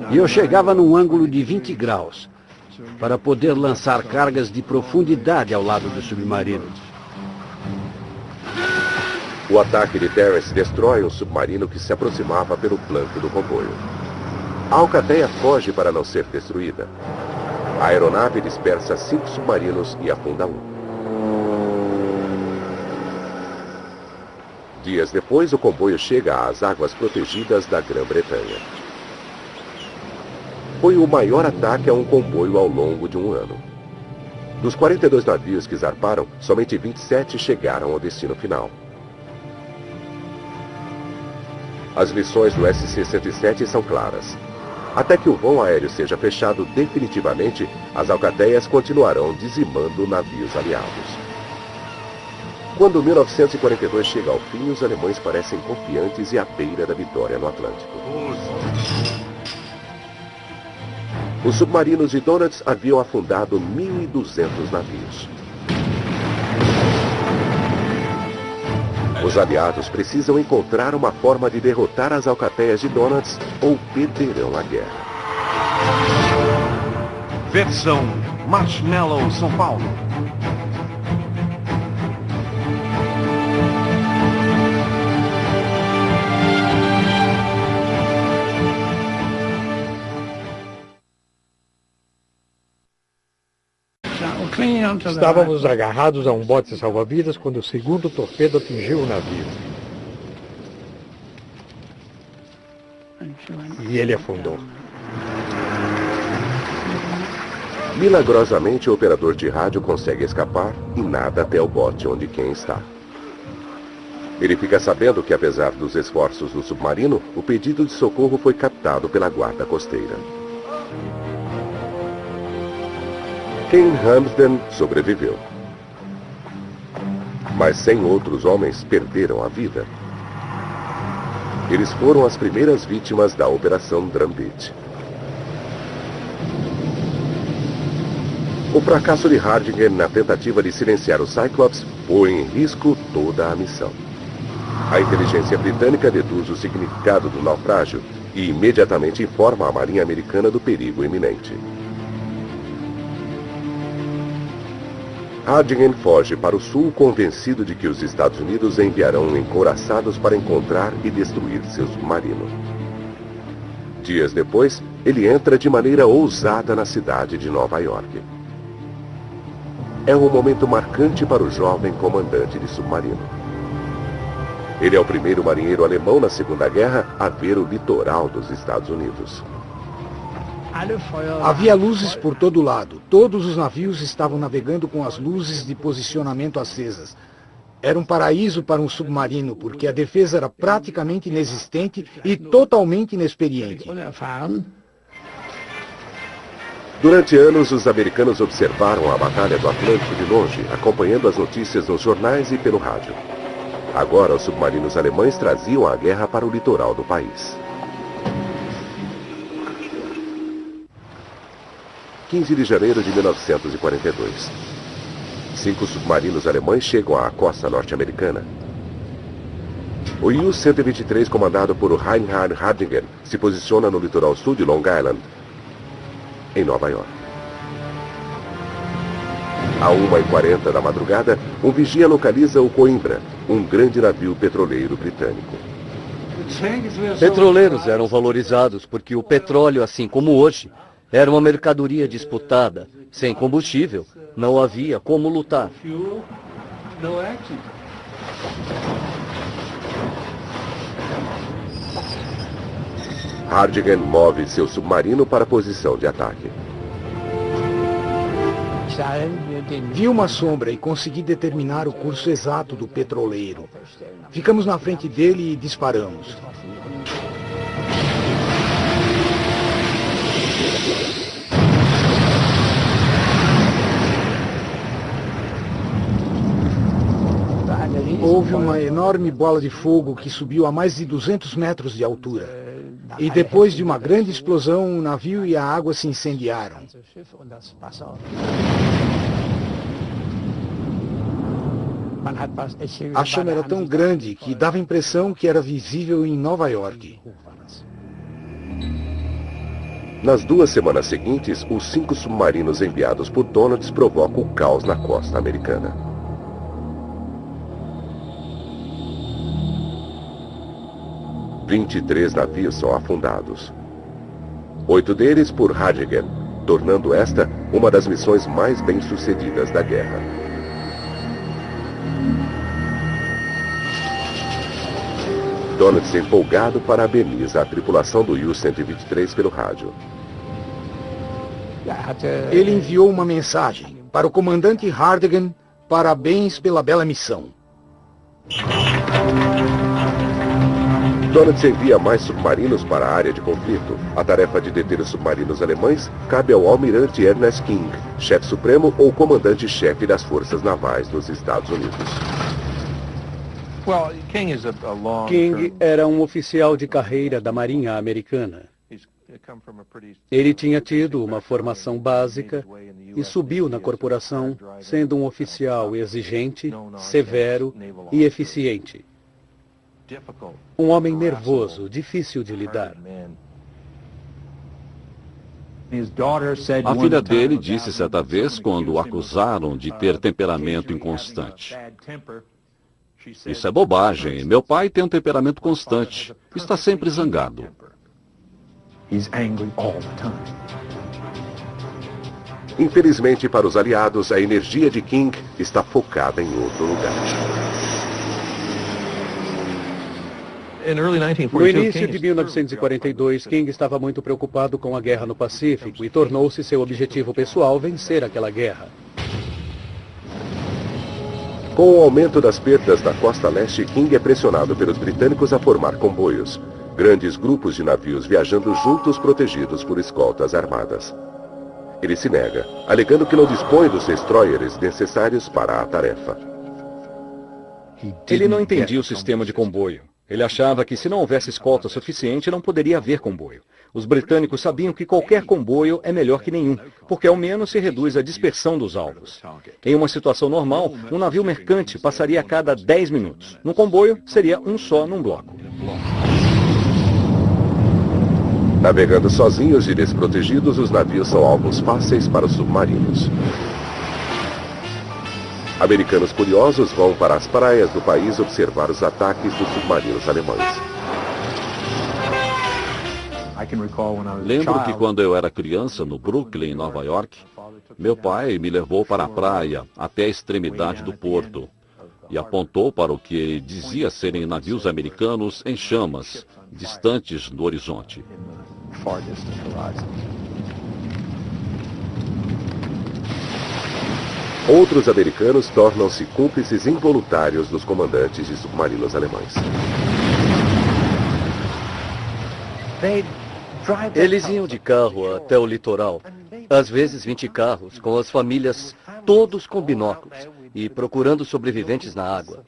E eu chegava num ângulo de 20 graus, para poder lançar cargas de profundidade ao lado do submarino. O ataque de Terence destrói um submarino que se aproximava pelo flanco do comboio. A Alcateia foge para não ser destruída. A aeronave dispersa 5 submarinos e afunda um. Dias depois, o comboio chega às águas protegidas da Grã-Bretanha. Foi o maior ataque a um comboio ao longo de um ano. Dos 42 navios que zarparam, somente 27 chegaram ao destino final. As lições do SC-107 são claras. Até que o vão aéreo seja fechado definitivamente, as alcateias continuarão dizimando navios aliados. Quando 1942 chega ao fim, os alemães parecem confiantes e à beira da vitória no Atlântico. Os submarinos de Donitz haviam afundado 1.200 navios. Os aliados precisam encontrar uma forma de derrotar as alcateias de Donitz ou perderão a guerra. Versão Marshmallow São Paulo. Estávamos agarrados a um bote salva-vidas quando o segundo torpedo atingiu o navio. E ele afundou. Milagrosamente, o operador de rádio consegue escapar e nada até o bote onde Ken está. Ele fica sabendo que, apesar dos esforços do submarino, o pedido de socorro foi captado pela guarda costeira. Ken Hamsden sobreviveu. Mas 100 outros homens perderam a vida. Eles foram as primeiras vítimas da Operação Drumbeat. O fracasso de Hardingen na tentativa de silenciar o Cyclops põe em risco toda a missão. A inteligência britânica deduz o significado do naufrágio e imediatamente informa a Marinha Americana do perigo iminente. Hardingen foge para o sul convencido de que os Estados Unidos enviarão encouraçados para encontrar e destruir seu submarino. Dias depois, ele entra de maneira ousada na cidade de Nova York. É um momento marcante para o jovem comandante de submarino. Ele é o primeiro marinheiro alemão na Segunda Guerra a ver o litoral dos Estados Unidos. Havia luzes por todo lado. Todos os navios estavam navegando com as luzes de posicionamento acesas. Era um paraíso para um submarino, porque a defesa era praticamente inexistente e totalmente inexperiente. Durante anos, os americanos observaram a Batalha do Atlântico de longe, acompanhando as notícias nos jornais e pelo rádio. Agora, os submarinos alemães traziam a guerra para o litoral do país. 15 de janeiro de 1942. 5 submarinos alemães chegam à costa norte-americana. O U-123, comandado por Reinhard Hardingen, se posiciona no litoral sul de Long Island, em Nova York. À 1h40 da madrugada, um vigia localiza o Coimbra, um grande navio petroleiro britânico. Petroleiros eram valorizados porque o petróleo, assim como hoje, era uma mercadoria disputada. Sem combustível, não havia como lutar. Hardingen move seu submarino para a posição de ataque. Vi uma sombra e consegui determinar o curso exato do petroleiro. Ficamos na frente dele e disparamos. Houve uma enorme bola de fogo que subiu a mais de 200 metros de altura. E depois de uma grande explosão, o navio e a água se incendiaram. A chama era tão grande que dava a impressão que era visível em Nova York. Nas 2 semanas seguintes, os 5 submarinos enviados por Donalds provocam o caos na costa americana. – 23 navios são afundados. 8 deles por Hardigan, tornando esta uma das missões mais bem-sucedidas da guerra. Donalds, empolgado, parabeniza a tripulação do U-123 pelo rádio. Ele enviou uma mensagem para o comandante Hardigan: parabéns pela bela missão. Donalds envia mais submarinos para a área de conflito. A tarefa de deter os submarinos alemães cabe ao almirante Ernest King, chefe supremo ou comandante-chefe das forças navais dos Estados Unidos. King era um oficial de carreira da Marinha Americana. Ele tinha tido uma formação básica e subiu na corporação sendo um oficial exigente, severo e eficiente. Um homem nervoso, difícil de lidar. A filha dele disse certa vez, quando o acusaram de ter temperamento inconstante: "Isso é bobagem. Meu pai tem um temperamento constante. Está sempre zangado." Infelizmente para os aliados, a energia de King está focada em outro lugar. No início de 1942, King estava muito preocupado com a guerra no Pacífico e tornou-se seu objetivo pessoal vencer aquela guerra. Com o aumento das perdas na costa leste, King é pressionado pelos britânicos a formar comboios, grandes grupos de navios viajando juntos protegidos por escoltas armadas. Ele se nega, alegando que não dispõe dos destroyers necessários para a tarefa. Ele não entendia o sistema de comboio. Ele achava que se não houvesse escolta suficiente, não poderia haver comboio. Os britânicos sabiam que qualquer comboio é melhor que nenhum, porque ao menos se reduz a dispersão dos alvos. Em uma situação normal, um navio mercante passaria a cada 10 minutos. No comboio, seria um só num bloco. Navegando sozinhos e desprotegidos, os navios são alvos fáceis para os submarinos. Americanos curiosos vão para as praias do país observar os ataques dos submarinos alemães. Lembro que quando eu era criança, no Brooklyn, Nova York, meu pai me levou para a praia, até a extremidade do porto, e apontou para o que ele dizia serem navios americanos em chamas, distantes no horizonte. Outros americanos tornam-se cúmplices involuntários dos comandantes de submarinos alemães. Eles iam de carro até o litoral, às vezes 20 carros, com as famílias todos com binóculos e procurando sobreviventes na água.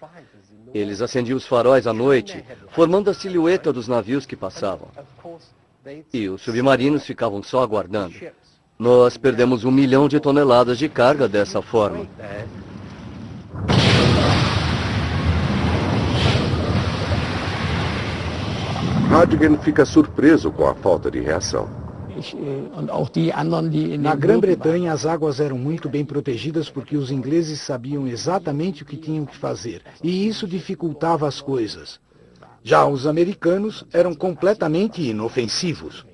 Eles acendiam os faróis à noite, formando a silhueta dos navios que passavam. E os submarinos ficavam só aguardando. Nós perdemos 1 milhão de toneladas de carga dessa forma. Hardigan fica surpreso com a falta de reação. Na Grã-Bretanha, as águas eram muito bem protegidas porque os ingleses sabiam exatamente o que tinham que fazer, e isso dificultava as coisas. Já os americanos eram completamente inofensivos.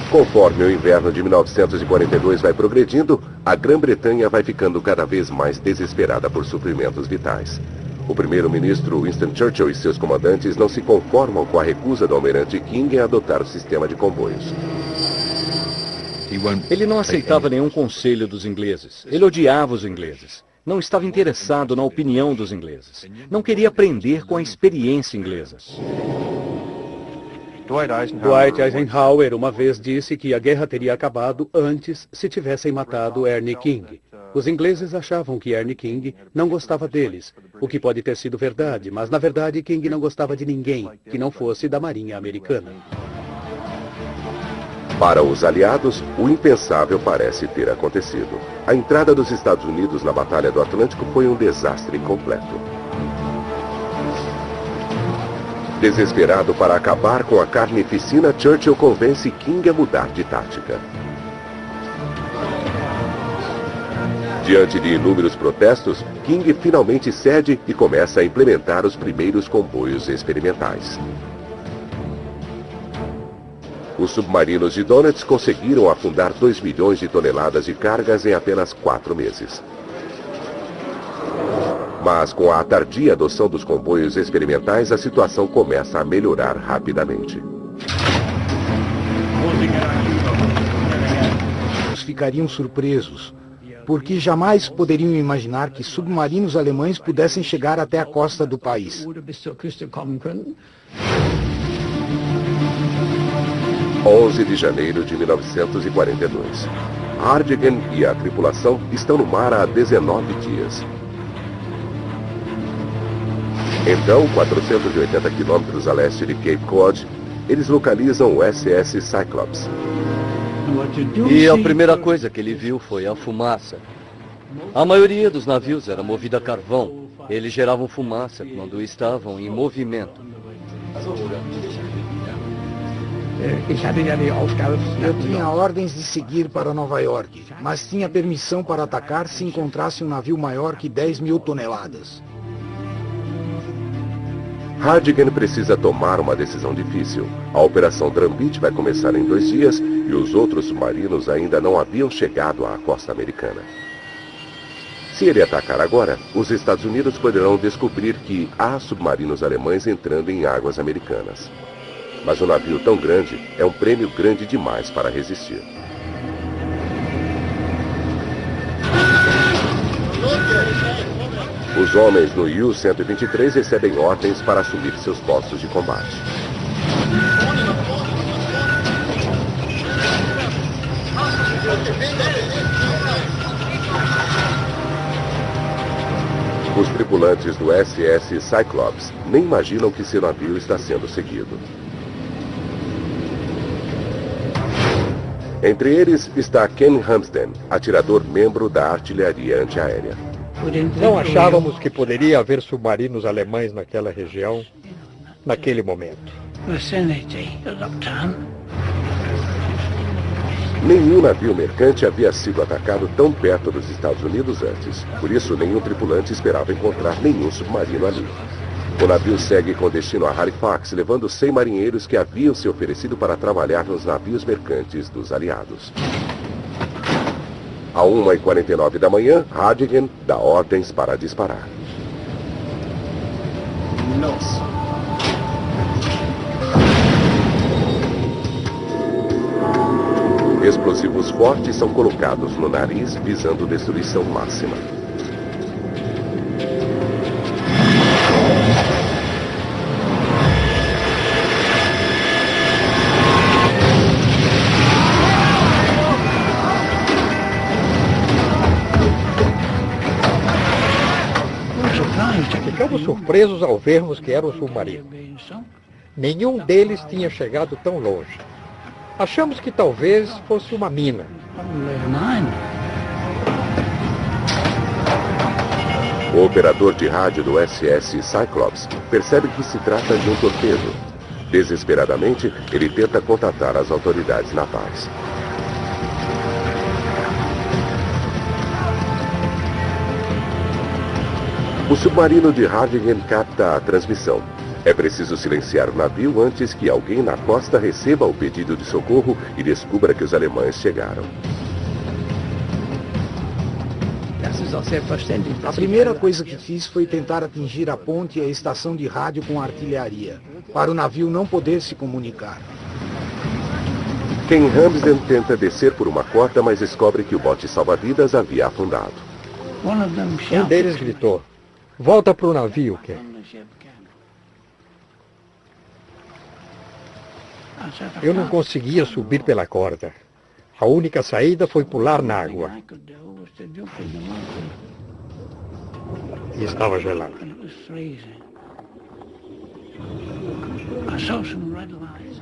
Conforme o inverno de 1942 vai progredindo, a Grã-Bretanha vai ficando cada vez mais desesperada por suprimentos vitais. O primeiro-ministro Winston Churchill e seus comandantes não se conformam com a recusa do almirante King em adotar o sistema de comboios. Ele não aceitava nenhum conselho dos ingleses. Ele odiava os ingleses. Não estava interessado na opinião dos ingleses. Não queria aprender com a experiência inglesa. Dwight Eisenhower uma vez disse que a guerra teria acabado antes se tivessem matado Ernie King. Os ingleses achavam que Ernie King não gostava deles, o que pode ter sido verdade, mas na verdade King não gostava de ninguém que não fosse da Marinha Americana. Para os aliados, o impensável parece ter acontecido. A entrada dos Estados Unidos na Batalha do Atlântico foi um desastre completo. Desesperado para acabar com a carnificina, Churchill convence King a mudar de tática. Diante de inúmeros protestos, King finalmente cede e começa a implementar os primeiros comboios experimentais. Os submarinos de Donitz conseguiram afundar 2 milhões de toneladas de cargas em apenas 4 meses. Mas com a tardia adoção dos comboios experimentais, a situação começa a melhorar rapidamente. Os ficariam surpresos, porque jamais poderiam imaginar que submarinos alemães pudessem chegar até a costa do país. 11 de janeiro de 1942. Hardingen e a tripulação estão no mar há 19 dias. Então, 480 quilômetros a leste de Cape Cod, eles localizam o SS Cyclops. E a primeira coisa que ele viu foi a fumaça. A maioria dos navios era movida a carvão. Eles geravam fumaça quando estavam em movimento. Eu tinha ordens de seguir para Nova York, mas tinha permissão para atacar se encontrasse um navio maior que 10 mil toneladas. Hardingen precisa tomar uma decisão difícil. A Operação Drumbeat vai começar em 2 dias e os outros submarinos ainda não haviam chegado à costa americana. Se ele atacar agora, os Estados Unidos poderão descobrir que há submarinos alemães entrando em águas americanas. Mas um navio tão grande é um prêmio grande demais para resistir. Os homens no U-123 recebem ordens para assumir seus postos de combate. Os tripulantes do SS Cyclops nem imaginam que seu navio está sendo seguido. Entre eles está Ken Hamsden, atirador membro da artilharia antiaérea. Não achávamos que poderia haver submarinos alemães naquela região, naquele momento. Nenhum navio mercante havia sido atacado tão perto dos Estados Unidos antes. Por isso, nenhum tripulante esperava encontrar nenhum submarino ali. O navio segue com destino a Halifax, levando 100 marinheiros que haviam se oferecido para trabalhar nos navios mercantes dos aliados. À 1h49 da manhã, Hardingen dá ordens para disparar. Nossa. Explosivos fortes são colocados no nariz, visando destruição máxima. Ficamos surpresos ao vermos que era um submarino. Nenhum deles tinha chegado tão longe. Achamos que talvez fosse uma mina. O operador de rádio do SS Cyclops percebe que se trata de um torpedo. Desesperadamente, ele tenta contatar as autoridades navais. O submarino de Hardingen capta a transmissão. É preciso silenciar o navio antes que alguém na costa receba o pedido de socorro e descubra que os alemães chegaram. A primeira coisa que fiz foi tentar atingir a ponte e a estação de rádio com a artilharia, para o navio não poder se comunicar. Ken Hamsden tenta descer por uma corda, mas descobre que o bote salva-vidas havia afundado. Um deles gritou: "Volta para o navio, Ken." Eu não conseguia subir pela corda. A única saída foi pular na água. E estava gelado.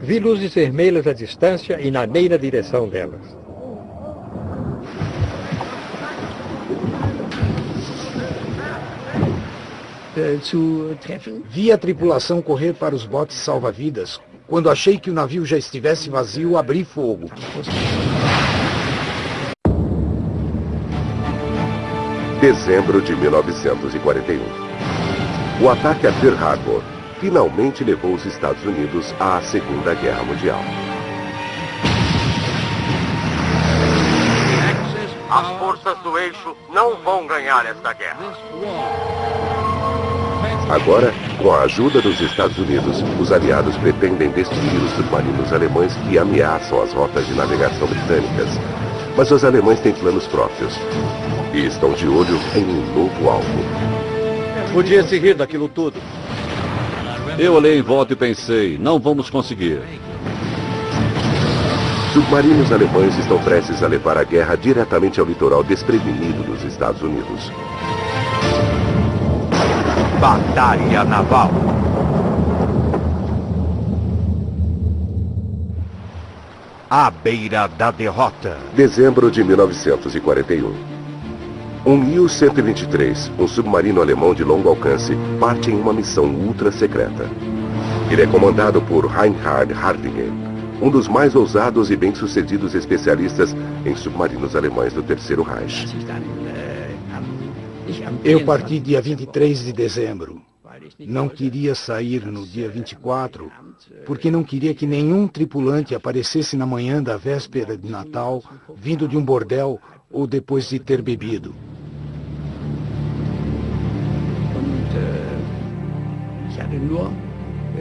Vi luzes vermelhas à distância e nadei na direção delas. Vi a tripulação correr para os botes salva-vidas. Quando achei que o navio já estivesse vazio, abri fogo. Dezembro de 1941. O ataque a Pearl Harbor finalmente levou os Estados Unidos à Segunda Guerra Mundial. As forças do eixo não vão ganhar esta guerra. Agora, com a ajuda dos Estados Unidos, os aliados pretendem destruir os submarinos alemães que ameaçam as rotas de navegação britânicas. Mas os alemães têm planos próprios e estão de olho em um novo alvo. Podia se rir daquilo tudo. Eu olhei em volta e pensei, não vamos conseguir. Submarinos alemães estão prestes a levar a guerra diretamente ao litoral desprevenido dos Estados Unidos. Batalha Naval. À beira da derrota. Dezembro de 1941. Um Il-123, um submarino alemão de longo alcance, parte em uma missão ultra secreta. Ele é comandado por Reinhard Hardingen, um dos mais ousados e bem-sucedidos especialistas em submarinos alemães do Terceiro Reich. Eu parti dia 23 de dezembro. Não queria sair no dia 24, porque não queria que nenhum tripulante aparecesse na manhã da véspera de Natal, vindo de um bordel ou depois de ter bebido.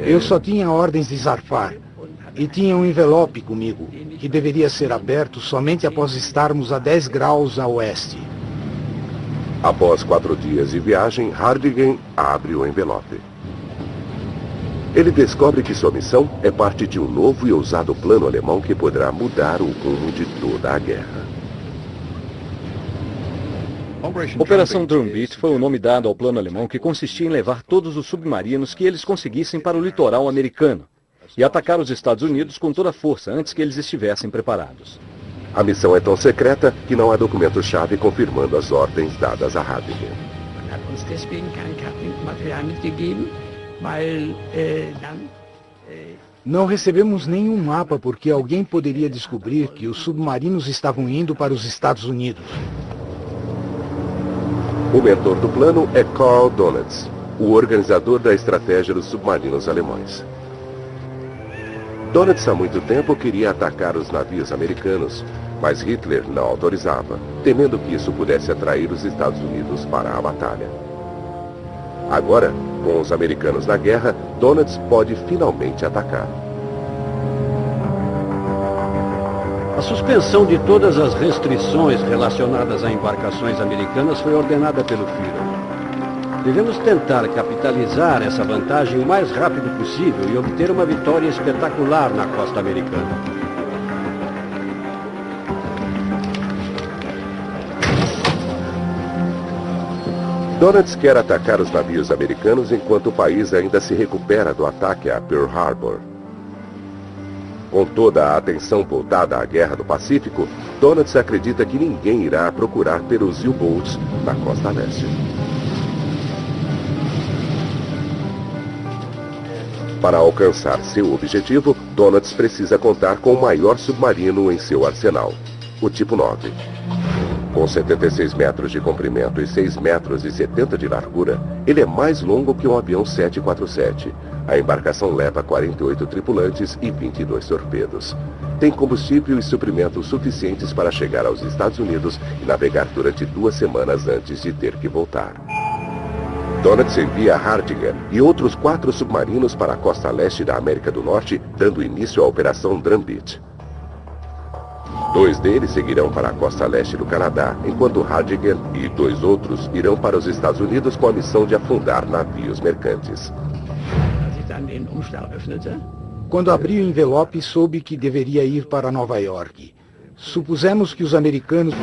Eu só tinha ordens de zarpar. E tinha um envelope comigo, que deveria ser aberto somente após estarmos a 10 graus a oeste. Após 4 dias de viagem, Hardingen abre o envelope. Ele descobre que sua missão é parte de um novo e ousado plano alemão que poderá mudar o rumo de toda a guerra. Operação Drumbeat foi o nome dado ao plano alemão que consistia em levar todos os submarinos que eles conseguissem para o litoral americano e atacar os Estados Unidos com toda a força antes que eles estivessem preparados. A missão é tão secreta que não há documento-chave confirmando as ordens dadas a Hardingen. Não recebemos nenhum mapa porque alguém poderia descobrir que os submarinos estavam indo para os Estados Unidos. O mentor do plano é Karl Donitz, o organizador da estratégia dos submarinos alemães. Donitz há muito tempo queria atacar os navios americanos, mas Hitler não autorizava, temendo que isso pudesse atrair os Estados Unidos para a batalha. Agora, com os americanos na guerra, Donitz pode finalmente atacar. A suspensão de todas as restrições relacionadas a embarcações americanas foi ordenada pelo Führer. Devemos tentar capitalizar essa vantagem o mais rápido possível e obter uma vitória espetacular na costa americana. Donitz quer atacar os navios americanos enquanto o país ainda se recupera do ataque a Pearl Harbor. Com toda a atenção voltada à Guerra do Pacífico, Donitz acredita que ninguém irá procurar pelos U-Boats na costa leste. Para alcançar seu objetivo, Donitz precisa contar com o maior submarino em seu arsenal, o Tipo 9. Com 76 metros de comprimento e 6 metros e 70 de largura, ele é mais longo que um avião 747. A embarcação leva 48 tripulantes e 22 torpedos. Tem combustível e suprimentos suficientes para chegar aos Estados Unidos e navegar durante 2 semanas antes de ter que voltar. Donitz envia Hardingen e outros 4 submarinos para a costa leste da América do Norte, dando início à Operação Drumbeat. 2 deles seguirão para a costa leste do Canadá, enquanto Hardingen e 2 outros irão para os Estados Unidos com a missão de afundar navios mercantes. Quando abri o envelope, soube que deveria ir para Nova York. Supusemos que os americanos...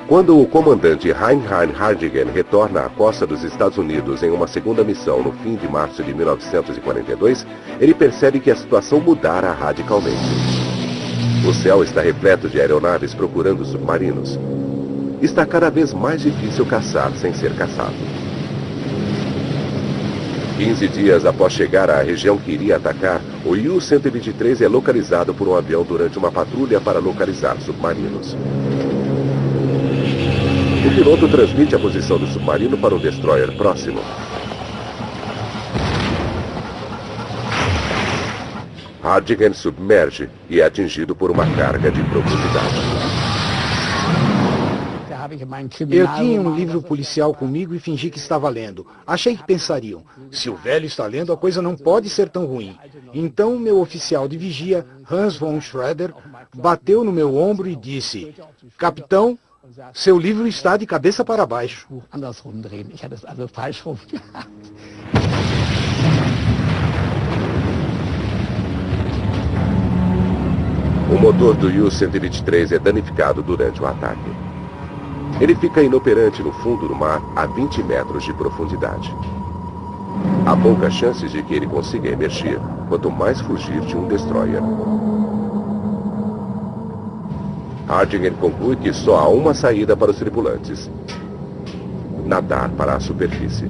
Quando o comandante Reinhard Hardigan retorna à costa dos Estados Unidos em uma segunda missão no fim de março de 1942, ele percebe que a situação mudara radicalmente. O céu está repleto de aeronaves procurando submarinos. Está cada vez mais difícil caçar sem ser caçado. 15 dias após chegar à região que iria atacar, o U-123 é localizado por um avião durante uma patrulha para localizar submarinos. O piloto transmite a posição do submarino para um destroyer próximo. Hardigan submerge e é atingido por uma carga de profundidade. Eu tinha um livro policial comigo e fingi que estava lendo. Achei que pensariam, se o velho está lendo, a coisa não pode ser tão ruim. Então, meu oficial de vigia, Hans von Schroeder, bateu no meu ombro e disse, capitão, seu livro está de cabeça para baixo. O motor do U-123 é danificado durante o ataque. Ele fica inoperante no fundo do mar a 20 metros de profundidade. Há poucas chances de que ele consiga emergir, quanto mais fugir de um destroyer. Hardigan conclui que só há uma saída para os tripulantes: nadar para a superfície.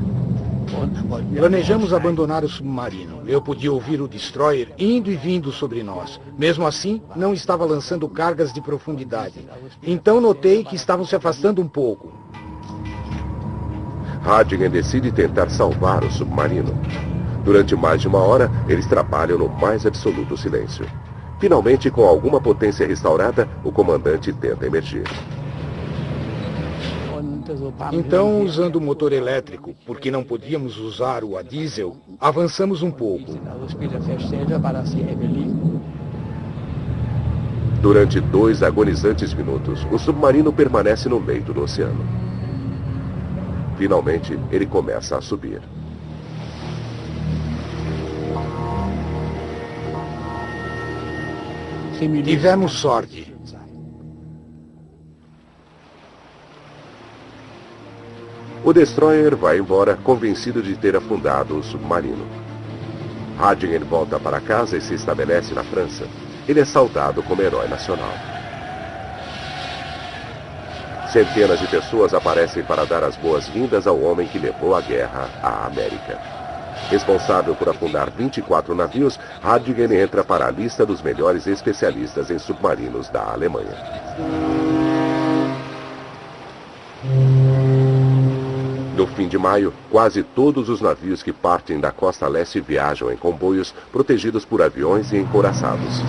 Planejamos abandonar o submarino. Eu podia ouvir o destroyer indo e vindo sobre nós. Mesmo assim, não estava lançando cargas de profundidade. Então notei que estavam se afastando um pouco. Hardigan decide tentar salvar o submarino. Durante mais de uma hora, eles trabalham no mais absoluto silêncio. Finalmente, com alguma potência restaurada, o comandante tenta emergir. Então, usando o motor elétrico, porque não podíamos usar o a diesel, avançamos um pouco. Durante 2 agonizantes minutos, o submarino permanece no leito do oceano. Finalmente, ele começa a subir. Tivemos sorte. O destroyer vai embora, convencido de ter afundado o submarino. Hardigan volta para casa e se estabelece na França. Ele é saudado como herói nacional. Centenas de pessoas aparecem para dar as boas-vindas ao homem que levou a guerra à América. Responsável por afundar 24 navios, Hardigan entra para a lista dos melhores especialistas em submarinos da Alemanha. No fim de maio, quase todos os navios que partem da costa leste viajam em comboios protegidos por aviões e encouraçados.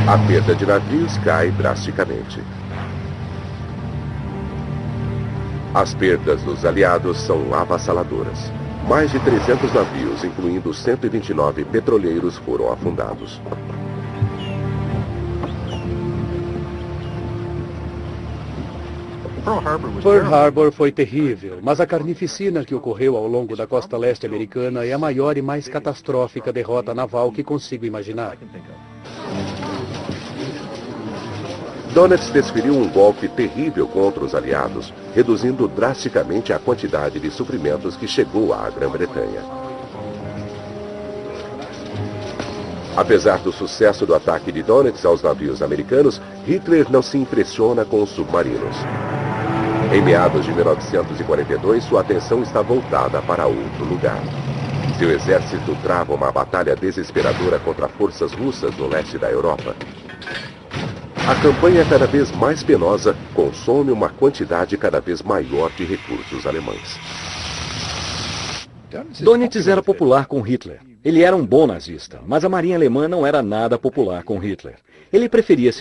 A perda de navios cai drasticamente. As perdas dos aliados são avassaladoras. Mais de 300 navios, incluindo 129 petroleiros, foram afundados. Pearl Harbor foi terrível, mas a carnificina que ocorreu ao longo da costa leste americana é a maior e mais catastrófica derrota naval que consigo imaginar. Dönitz desferiu um golpe terrível contra os aliados, reduzindo drasticamente a quantidade de suprimentos que chegou à Grã-Bretanha. Apesar do sucesso do ataque de Dönitz aos navios americanos, Hitler não se impressiona com os submarinos. Em meados de 1942, sua atenção está voltada para outro lugar. Seu exército trava uma batalha desesperadora contra forças russas no leste da Europa. A campanha cada vez mais penosa consome uma quantidade cada vez maior de recursos alemães. Dönitz era popular com Hitler. Ele era um bom nazista, mas a marinha alemã não era nada popular com Hitler. Ele preferia se